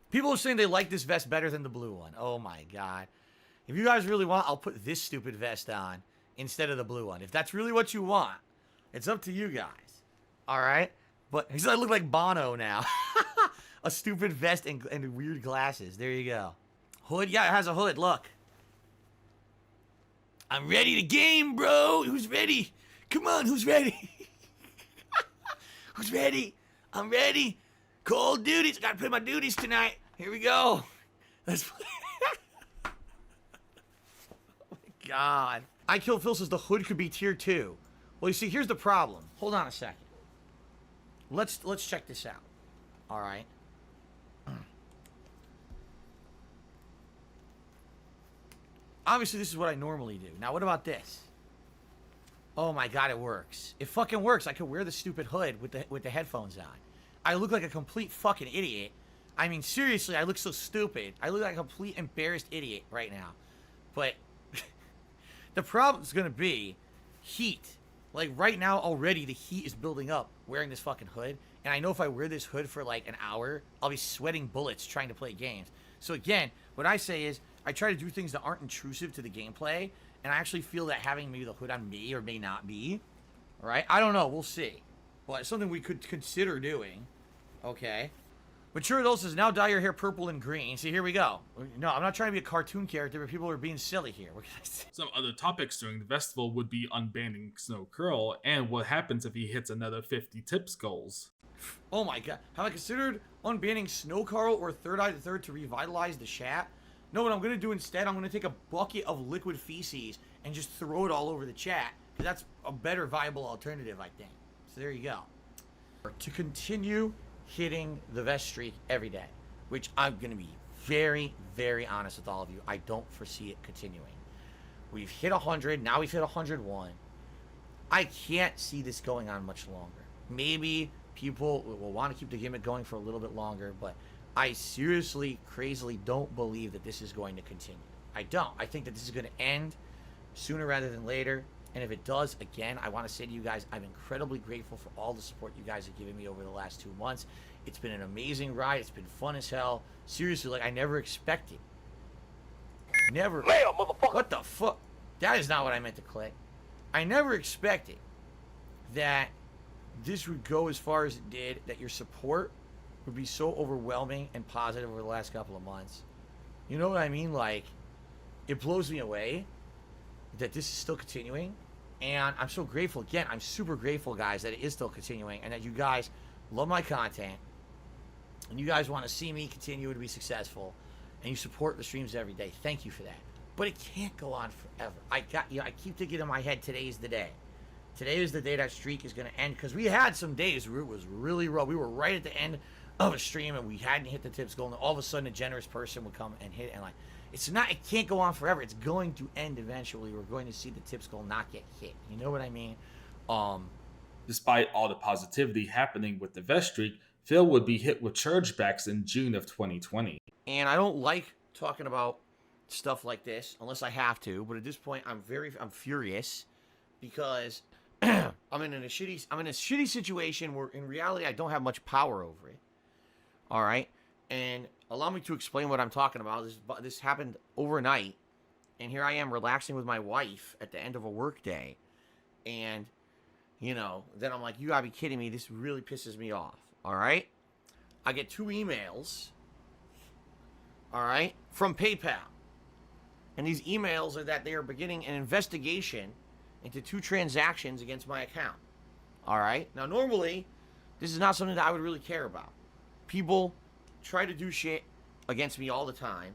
People are saying they like this vest better than the blue one. Oh my God. If you guys really want, I'll put this stupid vest on instead of the blue one. If that's really what you want, it's up to you guys. All right? But I look like Bono now. A stupid vest and weird glasses. There you go. Hood? Yeah, it has a hood. Look. I'm ready to game, bro. Who's ready? Come on, who's ready? Who's ready? I'm ready. Cold duties. Gotta play my duties tonight. Here we go. Let's play. Oh my God. I Kill Phil says the hood could be tier 2. Well, you see, here's the problem. Hold on a second. Let's check this out. All right. Obviously, this is what I normally do. Now, what about this? Oh my God, it works. It fucking works. I could wear the stupid hood with the headphones on. I look like a complete fucking idiot. I mean, seriously, I look so stupid. I look like a complete embarrassed idiot right now. But the problem's gonna be heat. Like, right now, already, the heat is building up wearing this fucking hood. And I know if I wear this hood for, like, an hour, I'll be sweating bullets trying to play games. So, again, what I say is, I try to do things that aren't intrusive to the gameplay. And I actually feel that having maybe the hood on may or may not be. Alright? I don't know. We'll see. But it's something we could consider doing. Okay? Mature Adult says, now dye your hair purple and green. See, here we go. No, I'm not trying to be a cartoon character, but people are being silly here. Some other topics during the festival would be unbanning Snow Curl and what happens if he hits another 50 tips goals. Oh my god. Have I considered unbanning Snow Karl or Third Eye the Third to revitalize the chat? No, what I'm going to do instead, I'm going to take a bucket of liquid feces and just throw it all over the chat. Because that's a better viable alternative, I think. So there you go. To continue hitting the vest streak every day, which I'm going to be very, very honest with all of you. I don't foresee it continuing. We've hit 100. Now we've hit 101. I can't see this going on much longer. Maybe people will want to keep the gimmick going for a little bit longer, but I seriously, crazily don't believe that this is going to continue. I don't. I think that this is going to end sooner rather than later. And if it does, again, I want to say to you guys, I'm incredibly grateful for all the support you guys have given me over the last 2 months. It's been an amazing ride. It's been fun as hell. Seriously, like I never expected. Never. Mail, motherfucker. What the fuck? That is not what I meant to click. I never expected that this would go as far as it did, that your support would be so overwhelming and positive over the last couple of months. You know what I mean? Like, it blows me away that this is still continuing. And I'm so grateful. Again, I'm super grateful, guys, that it is still continuing and that you guys love my content and you guys want to see me continue to be successful and you support the streams every day. Thank you for that. But it can't go on forever. I keep thinking in my head, today's the day. Today is the day that streak is going to end, because we had some days where it was really rough. We were right at the end of a stream and we hadn't hit the tips goal, and all of a sudden a generous person would come and hit it, and like, it can't go on forever. It's going to end eventually. We're going to see the tips goal not get hit. You know what I mean? Despite all the positivity happening with the vest streak, Phil would be hit with chargebacks in June of 2020. And I don't like talking about stuff like this unless I have to, but at this point I'm furious because I'm in a shitty situation where in reality I don't have much power over it. All right? And allow me to explain what I'm talking about. This happened overnight, and here I am relaxing with my wife at the end of a work day, and you know, then I'm like, you gotta be kidding me. This really pisses me off. All right? I get 2 emails, all right, from PayPal. And these emails are that they are beginning an investigation into 2 transactions against my account. All right? Now, normally, this is not something that I would really care about. People try to do shit against me all the time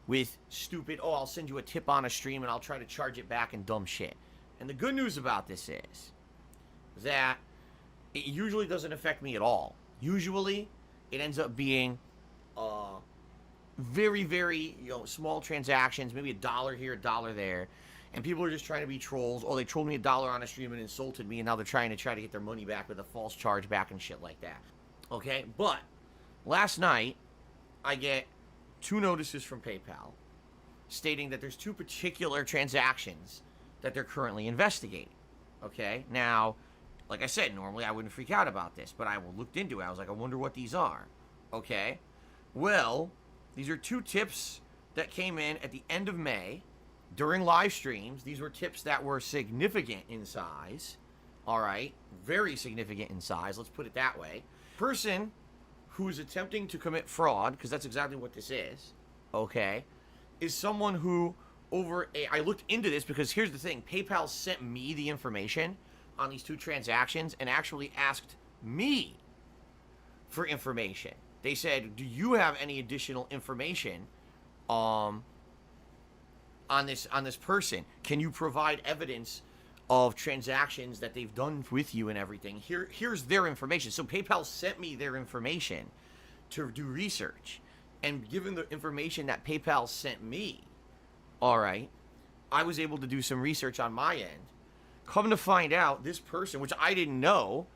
with stupid, oh, I'll send you a tip on a stream and I'll try to charge it back and dumb shit. And the good news about this is that it usually doesn't affect me at all. Usually, it ends up being very, very, small transactions, maybe $1 here, $1 there, and people are just trying to be trolls. Oh, they trolled me $1 on a stream and insulted me, and now they're trying to get their money back with a false chargeback and shit like that. Okay, but last night I get 2 notices from PayPal stating that there's 2 particular transactions that they're currently investigating. Okay, now, like I said, normally I wouldn't freak out about this, but I looked into it. I was like, I wonder what these are. Okay, well, these are 2 tips that came in at the end of May during live streams. These were tips that were significant in size. All right, very significant in size. Let's put it that way. Person who's attempting to commit fraud, because that's exactly what this is, okay, is someone who I looked into this because here's the thing. PayPal sent me the information on these 2 transactions and actually asked me for information. They said, do you have any additional information on this person? Can you provide evidence of transactions that they've done with you and everything? Here's their information. So PayPal sent me their information to do research. And given the information that PayPal sent me, all right, I was able to do some research on my end. Come to find out, this person, which I didn't know,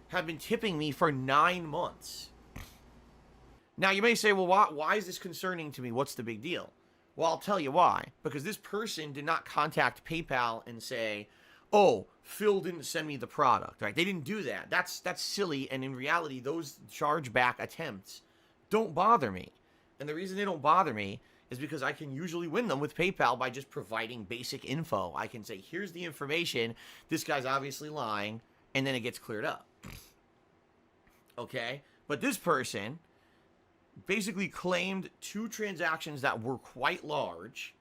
had been tipping me for 9 months. Now, you may say, well, why is this concerning to me? What's the big deal? Well, I'll tell you why. Because this person did not contact PayPal and say, oh, Phil didn't send me the product, right? They didn't do that. That's silly, and in reality, those chargeback attempts don't bother me. And the reason they don't bother me is because I can usually win them with PayPal by just providing basic info. I can say, here's the information, this guy's obviously lying, and then it gets cleared up. Okay? But this person basically claimed 2 transactions that were quite large,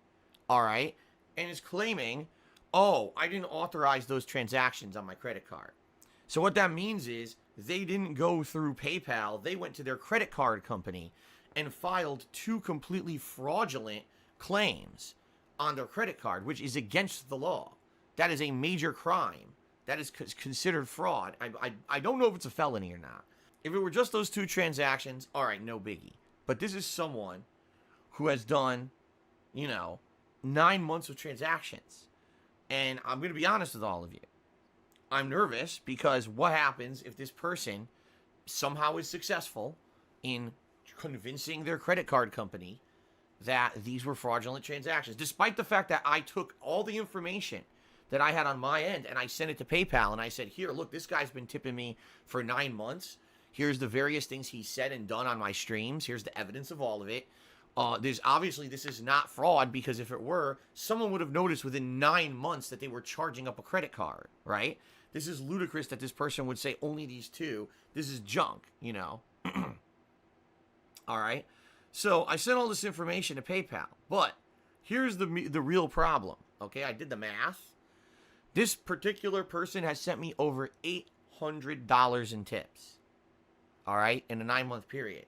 all right, and is claiming, oh, I didn't authorize those transactions on my credit card. So what that means is they didn't go through PayPal. They went to their credit card company and filed 2 completely fraudulent claims on their credit card, which is against the law. That is a major crime. That is considered fraud. I don't know if it's a felony or not. If it were just those 2 transactions, all right, no biggie. But this is someone who has done, 9 months of transactions. And I'm going to be honest with all of you. I'm nervous because what happens if this person somehow is successful in convincing their credit card company that these were fraudulent transactions, despite the fact that I took all the information that I had on my end and I sent it to PayPal and I said, here, look, this guy's been tipping me for 9 months. Here's the various things he said and done on my streams. Here's the evidence of all of it. There's obviously, this is not fraud, because if it were, someone would have noticed within 9 months that they were charging up a credit card, right? This is ludicrous that this person would say only these 2. This is junk, All right. So I sent all this information to PayPal, but here's the real problem. Okay, I did the math. This particular person has sent me over $800 in tips. All right, in a 9-month period.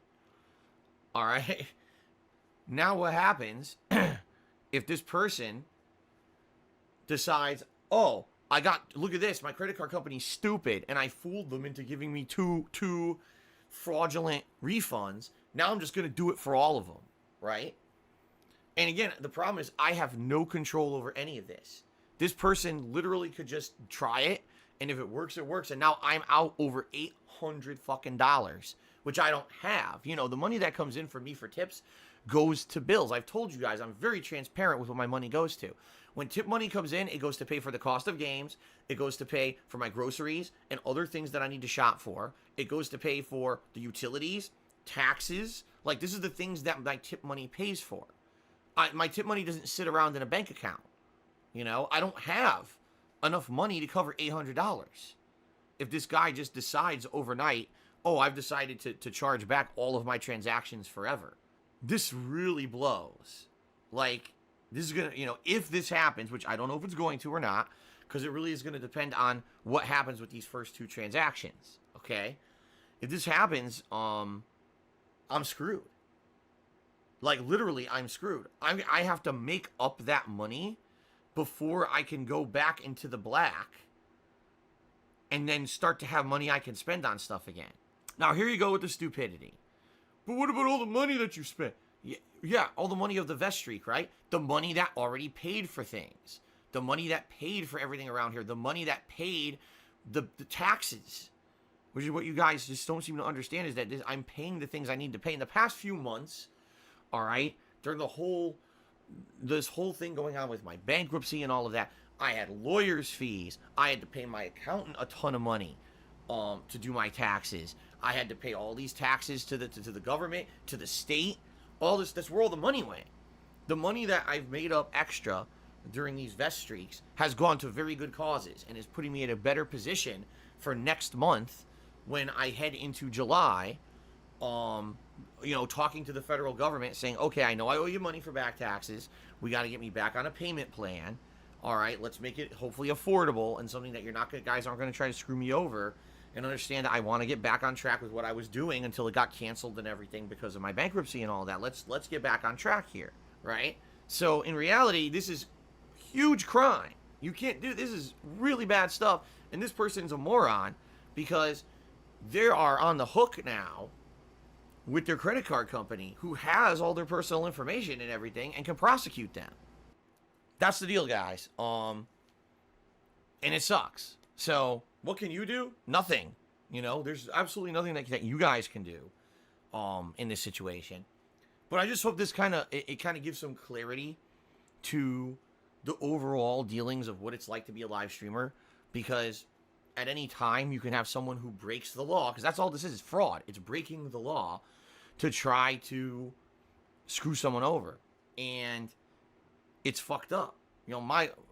All right. Now what happens if this person decides, oh, look at this, my credit card company's stupid, and I fooled them into giving me two fraudulent refunds. Now I'm just going to do it for all of them, right? And again, the problem is I have no control over any of this. This person literally could just try it, and if it works, it works. And now I'm out over $800 fucking dollars, which I don't have. The money that comes in for me for tips goes to bills. I've told you guys, I'm very transparent with what my money goes to. When tip money comes in, it goes to pay for the cost of games. It goes to pay for my groceries and other things that I need to shop for. It goes to pay for the utilities, taxes. Like, this is the things that my tip money pays for. My tip money doesn't sit around in a bank account. I don't have enough money to cover $800. If this guy just decides overnight, oh, I've decided to charge back all of my transactions forever. This really blows. Like, this is going to, if this happens, which I don't know if it's going to or not, because it really is going to depend on what happens with these first 2 transactions, okay? If this happens, I'm screwed. Like, literally, I'm screwed. I have to make up that money before I can go back into the black and then start to have money I can spend on stuff again. Now, here you go with the stupidity. But what about all the money that you spent? Yeah, all the money of the vest streak, right? The money that already paid for things. The money that paid for everything around here. The money that paid the taxes. Which is what you guys just don't seem to understand, is that I'm paying the things I need to pay. In the past few months, all right, during this whole thing going on with my bankruptcy and all of that, I had lawyers' fees. I had to pay my accountant a ton of money to do my taxes. I had to pay all these taxes to the government, to the state. All this, that's where all the money went. The money that I've made up extra during these vest streaks has gone to very good causes and is putting me in a better position for next month when I head into July, talking to the federal government saying, okay, I know I owe you money for back taxes. We got to get me back on a payment plan. All right, let's make it hopefully affordable and something that guys aren't going to try to screw me over, and understand that I want to get back on track with what I was doing until it got canceled and everything because of my bankruptcy and all that. Let's get back on track here, right? So in reality, this is huge crime. You can't do this. Is really bad stuff, and this person's a moron because they are on the hook now with their credit card company, who has all their personal information and everything and can prosecute them. That's the deal, guys. And it sucks. So what can you do? Nothing. There's absolutely nothing that you guys can do in this situation. But I just hope this kind of gives some clarity to the overall dealings of what it's like to be a live streamer, because at any time you can have someone who breaks the law, because that's all this is fraud. It's breaking the law to try to screw someone over, and it's fucked up.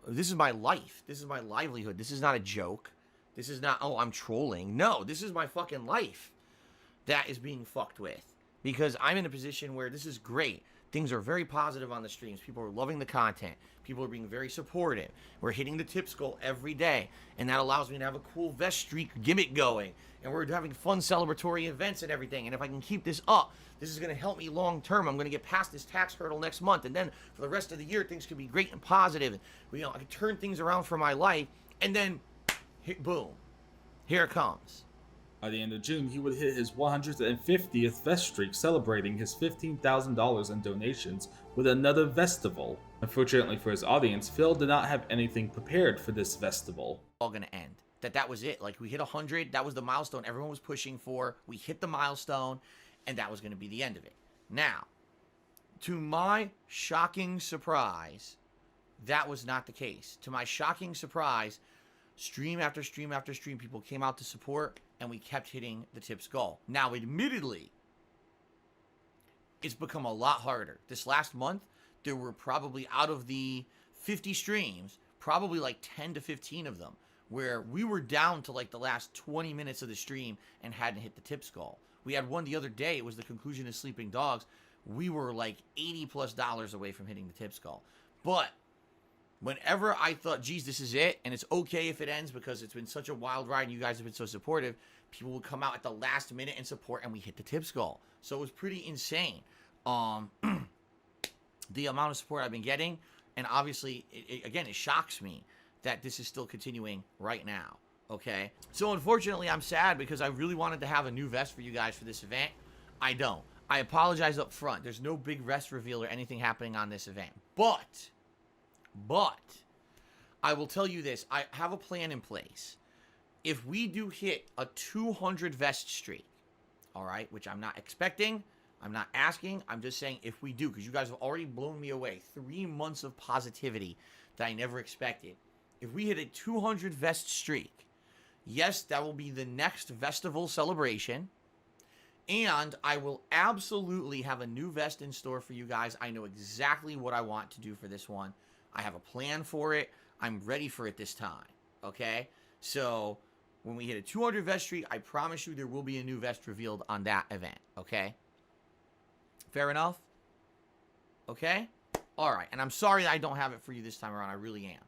This is my life. This is my livelihood. This is not a joke. This is not, oh, I'm trolling. No, this is my fucking life that is being fucked with because I'm in a position where this is great. Things are very positive on the streams. People are loving the content. People are being very supportive. We're hitting the tips goal every day, and that allows me to have a cool vest streak gimmick going, and we're having fun celebratory events and everything. And if I can keep this up, this is going to help me long term. I'm going to get past this tax hurdle next month, and then for the rest of the year, things could be great and positive. You know, I can turn things around for my life, and then, boom, here it comes. By the end of June, he would hit his 150th vest streak, celebrating his $15,000 in donations with another Vestival. Unfortunately for his audience, Phil did not have anything prepared for this Vestival. All gonna end. That was it. Like, we hit 100. That was the milestone everyone was pushing for. We hit the milestone, and that was gonna be the end of it. Now, to my shocking surprise, that was not the case. To my shocking surprise, stream after stream after stream, people came out to support, and we kept hitting the tips goal. Now, admittedly, it's become a lot harder. This last month, there were probably, out of the 50 streams, probably like 10 to 15 of them where we were down to like the last 20 minutes of the stream and hadn't hit the tips goal. We had one the other day. It was the conclusion of Sleeping Dogs. We were like $80+ away from hitting the tips goal. But whenever I thought, geez, this is it, and it's okay if it ends because it's been such a wild ride and you guys have been so supportive, people would come out at the last minute and support, and we hit the tips goal. So it was pretty insane. The amount of support I've been getting, and obviously, again, it shocks me that this is still continuing right now, okay? So unfortunately, I'm sad because I really wanted to have a new vest for you guys for this event. I don't. I apologize up front. There's no big vest reveal or anything happening on this event. But, I will tell you this. I have a plan in place. If we do hit a 200 vest streak, all right, which I'm not expecting, I'm not asking, I'm just saying if we do, because you guys have already blown me away. 3 months of positivity that I never expected. If we hit a 200 vest streak, yes, that will be the next Vestival celebration, and I will absolutely have a new vest in store for you guys. I know exactly what I want to do for this one. I have a plan for it. I'm ready for it this time, okay? So when we hit a 200 vest streak, I promise you there will be a new vest revealed on that event, okay? Fair enough? Okay? All right. And I'm sorry that I don't have it for you this time around. I really am.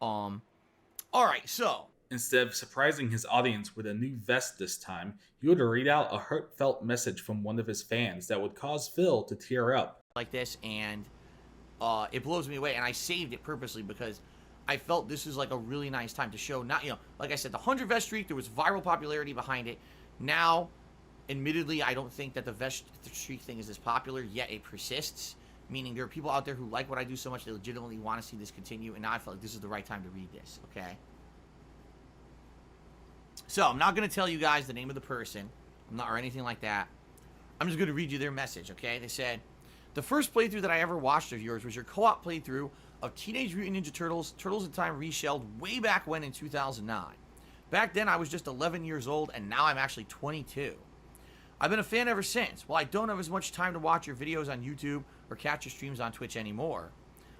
All right. So instead of surprising his audience with a new vest this time, he would read out a heartfelt message from one of his fans that would cause Phil to tear up. Like this, and it blows me away. And I saved it purposely because I felt this is like a really nice time to show. Not, you know, like I said, the 100 vest streak, there was viral popularity behind it. Now, admittedly, I don't think that the vest streak thing is as popular, yet it persists. Meaning there are people out there who like what I do so much they legitimately want to see this continue, and now I feel like this is the right time to read this, okay? So, I'm not going to tell you guys the name of the person, or anything like that. I'm just going to read you their message, okay? They said, the first playthrough that I ever watched of yours was your co-op playthrough of Teenage Mutant Ninja Turtles, Turtles in Time Reshelled, way back when in 2009. Back then, I was just 11 years old, and now I'm actually 22. I've been a fan ever since. While I don't have as much time to watch your videos on YouTube or catch your streams on Twitch anymore,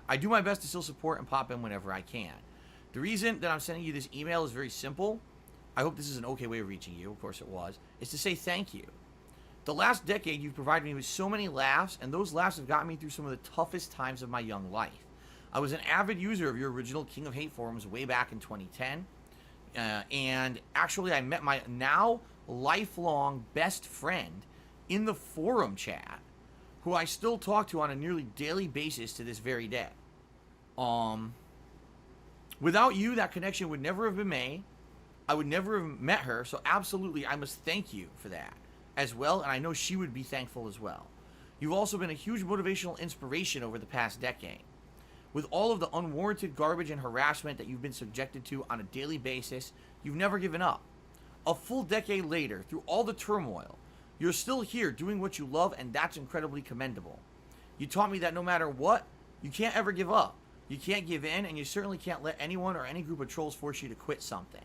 I do my best to still support and pop in whenever I can. The reason that I'm sending you this email is very simple. I hope this is an okay way of reaching you. Of course it was. Is to say thank you. The last decade, you've provided me with so many laughs, and those laughs have gotten me through some of the toughest times of my young life. I was an avid user of your original King of Hate forums way back in 2010. And actually, I met my now lifelong best friend in the forum chat, who I still talk to on a nearly daily basis to this very day. Without you, that connection would never have been made. I would never have met her, so absolutely, I must thank you for that as well, and I know she would be thankful as well. You've also been a huge motivational inspiration over the past decade. With all of the unwarranted garbage and harassment that you've been subjected to on a daily basis, you've never given up. A full decade later, through all the turmoil, you're still here doing what you love, and that's incredibly commendable. You taught me that no matter what, you can't ever give up. You can't give in, and you certainly can't let anyone or any group of trolls force you to quit something.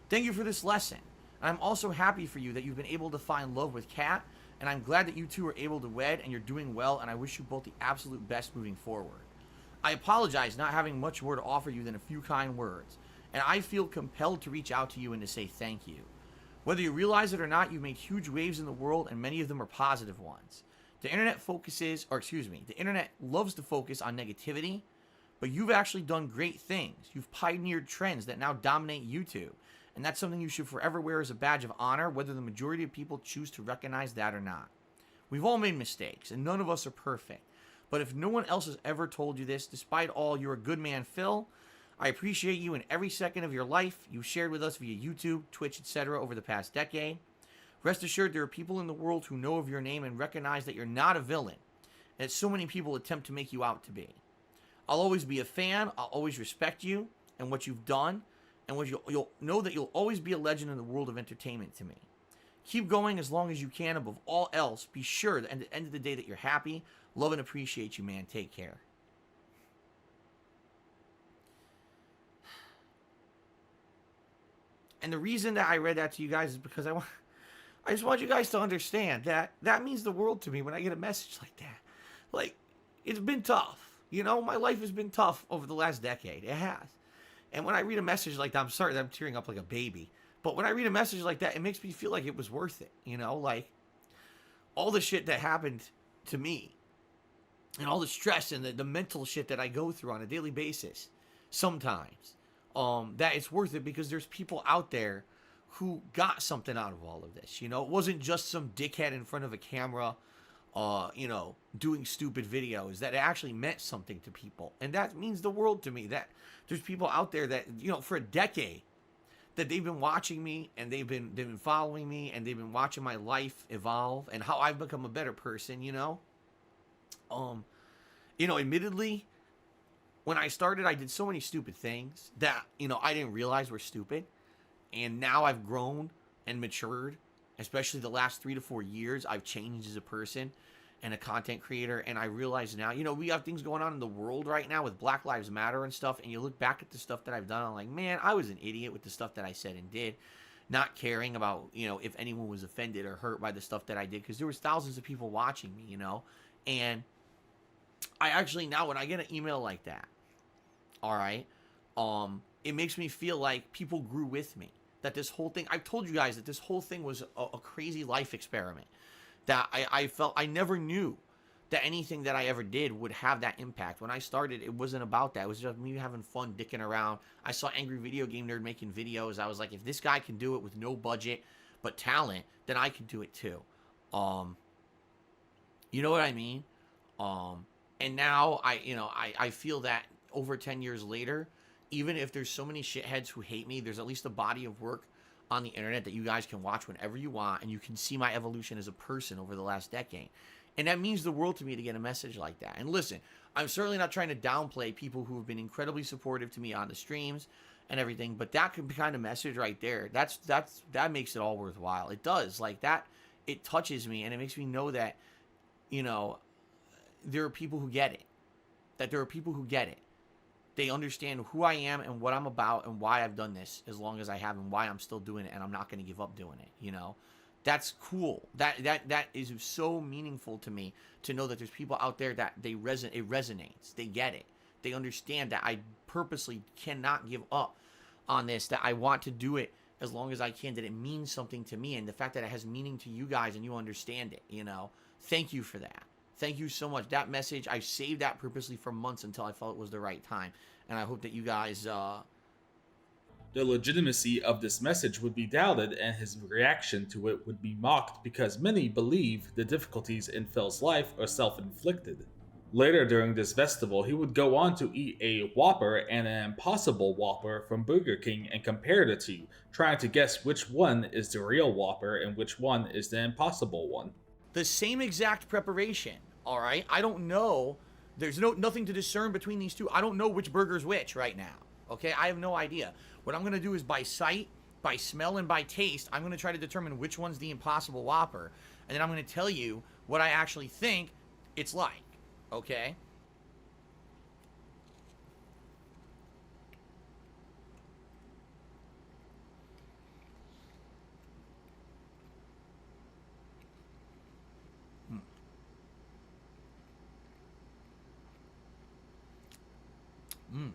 Thank you for this lesson. And I'm also happy for you that you've been able to find love with Kat, and I'm glad that you two are able to wed and you're doing well, and I wish you both the absolute best moving forward. I apologize not having much more to offer you than a few kind words, and I feel compelled to reach out to you and to say thank you. Whether you realize it or not, you've made huge waves in the world, and many of them are positive ones. The internet the internet loves to focus on negativity, but you've actually done great things. You've pioneered trends that now dominate YouTube, and that's something you should forever wear as a badge of honor, whether the majority of people choose to recognize that or not. We've all made mistakes, and none of us are perfect. But if no one else has ever told you this, despite all, you're a good man, Phil. I appreciate you in every second of your life you shared with us via YouTube, Twitch, etc. over the past decade. Rest assured, there are people in the world who know of your name and recognize that you're not a villain, and that so many people attempt to make you out to be. I'll always be a fan. I'll always respect you and what you've done, and you'll know that you'll always be a legend in the world of entertainment to me. Keep going as long as you can. Above all else, be sure that at the end of the day that you're happy. Love and appreciate you, man. Take care. And the reason that I read that to you guys is because I just want you guys to understand that that means the world to me when I get a message like that. Like, it's been tough. You know, my life has been tough over the last decade. It has. And when I read a message like that, I'm sorry that I'm tearing up like a baby. But when I read a message like that, it makes me feel like it was worth it. You know, like all the shit that happened to me and all the stress and the mental shit that I go through on a daily basis sometimes, that it's worth it because there's people out there who got something out of all of this. You know, it wasn't just some dickhead in front of a camera, you know, doing stupid videos. That it actually meant something to people. And that means the world to me. That there's people out there that, you know, for a decade, that they've been watching me and they've been following me and they've been watching my life evolve and how I've become a better person, you know. You know, admittedly, when I started, I did so many stupid things that, you know, I didn't realize were stupid. And now I've grown and matured, especially the last 3 to 4 years. I've changed as a person and a content creator. And I realize now, you know, we have things going on in the world right now with Black Lives Matter and stuff. And you look back at the stuff that I've done, I'm like, man, I was an idiot with the stuff that I said and did. Not caring about, you know, if anyone was offended or hurt by the stuff that I did. Because there was thousands of people watching me, you know. And I actually, now when I get an email like that, all right, it makes me feel like people grew with me. That this whole thing, I've told you guys that this whole thing was a crazy life experiment. That I felt, I never knew that anything that I ever did would have that impact. When I started, it wasn't about that. It was just me having fun, dicking around. I saw Angry Video Game Nerd making videos. I was like, if this guy can do it with no budget but talent, then I can do it too. You know what I mean? And now I feel that over 10 years later, even if there's so many shitheads who hate me, there's at least a body of work on the internet that you guys can watch whenever you want, and you can see my evolution as a person over the last decade. And that means the world to me to get a message like that. And listen, I'm certainly not trying to downplay people who have been incredibly supportive to me on the streams and everything, but that kind of message right there, that makes it all worthwhile. It does. Like that, it touches me, and it makes me know that, you know, there are people who get it. That there are people who get it. They understand who I am and what I'm about and why I've done this as long as I have and why I'm still doing it, and I'm not going to give up doing it, you know? That's cool. That is so meaningful to me to know that there's people out there that it resonates. They get it. They understand that I purposely cannot give up on this, that I want to do it as long as I can, that it means something to me, and the fact that it has meaning to you guys and you understand it, you know? Thank you for that. Thank you so much. That message, I saved that purposely for months until I felt it was the right time. And I hope that you guys... The legitimacy of this message would be doubted, and his reaction to it would be mocked because many believe the difficulties in Phil's life are self-inflicted. Later during this Vestival, he would go on to eat a Whopper and an Impossible Whopper from Burger King and compare the two, trying to guess which one is the real Whopper and which one is the Impossible one. The same exact preparation, all right? I don't know. There's nothing to discern between these two. I don't know which burger's which right now, okay? I have no idea. What I'm going to do is by sight, by smell, and by taste, I'm going to try to determine which one's the Impossible Whopper. And then I'm going to tell you what I actually think it's like, okay? Mm.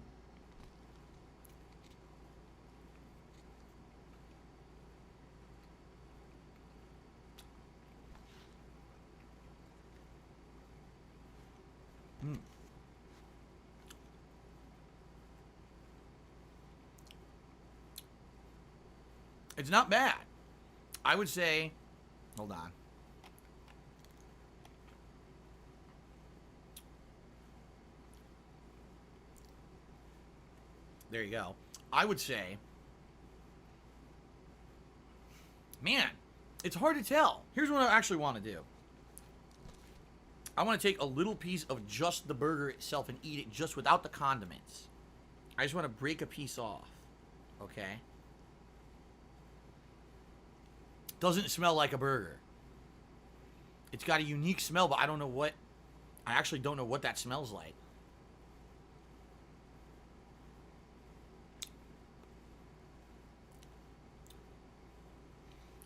It's not bad. I would say, hold on. There you go. I would say, man, it's hard to tell. Here's what I actually want to do. I want to take a little piece of just the burger itself and eat it just without the condiments. I just want to break a piece off. Okay? Doesn't smell like a burger. It's got a unique smell, but I don't know what... I actually don't know what that smells like.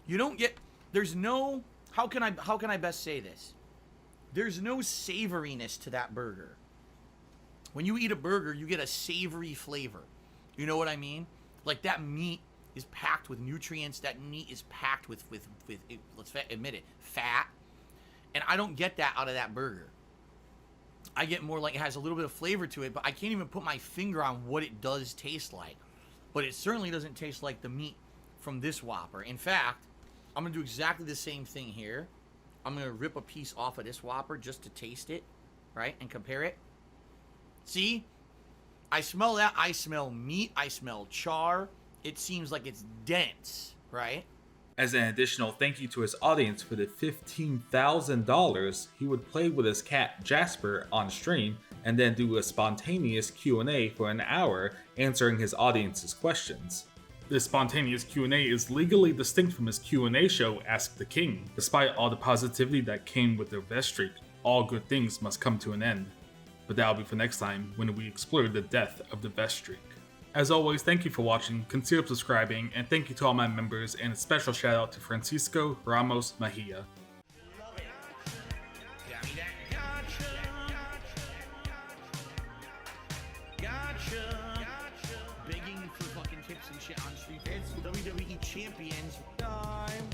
You don't get... There's no... How can I best say this? There's no savoriness to that burger. When you eat a burger, you get a savory flavor. You know what I mean? Like, that meat is packed with nutrients. That meat is packed with let's admit it, fat. And I don't get that out of that burger. I get more like it has a little bit of flavor to it, but I can't even put my finger on what it does taste like. But it certainly doesn't taste like the meat from this Whopper. In fact, I'm going to do exactly the same thing here. I'm going to rip a piece off of this Whopper just to taste it, right? And compare it. See? I smell that. I smell meat. I smell char. It seems like it's dense, right? As an additional thank you to his audience for the $15,000, he would play with his cat Jasper on stream and then do a spontaneous Q&A for an hour answering his audience's questions. This spontaneous Q&A is legally distinct from his Q&A show Ask the King. Despite all the positivity that came with the Vest streak, all good things must come to an end. But that'll be for next time when we explore the death of the Vest streak. As always, thank you for watching, consider subscribing, and thank you to all my members, and a special shout out to Francisco Ramos Mejia. Begging for fucking tips and shit on Street Fans. WWE champions. Time.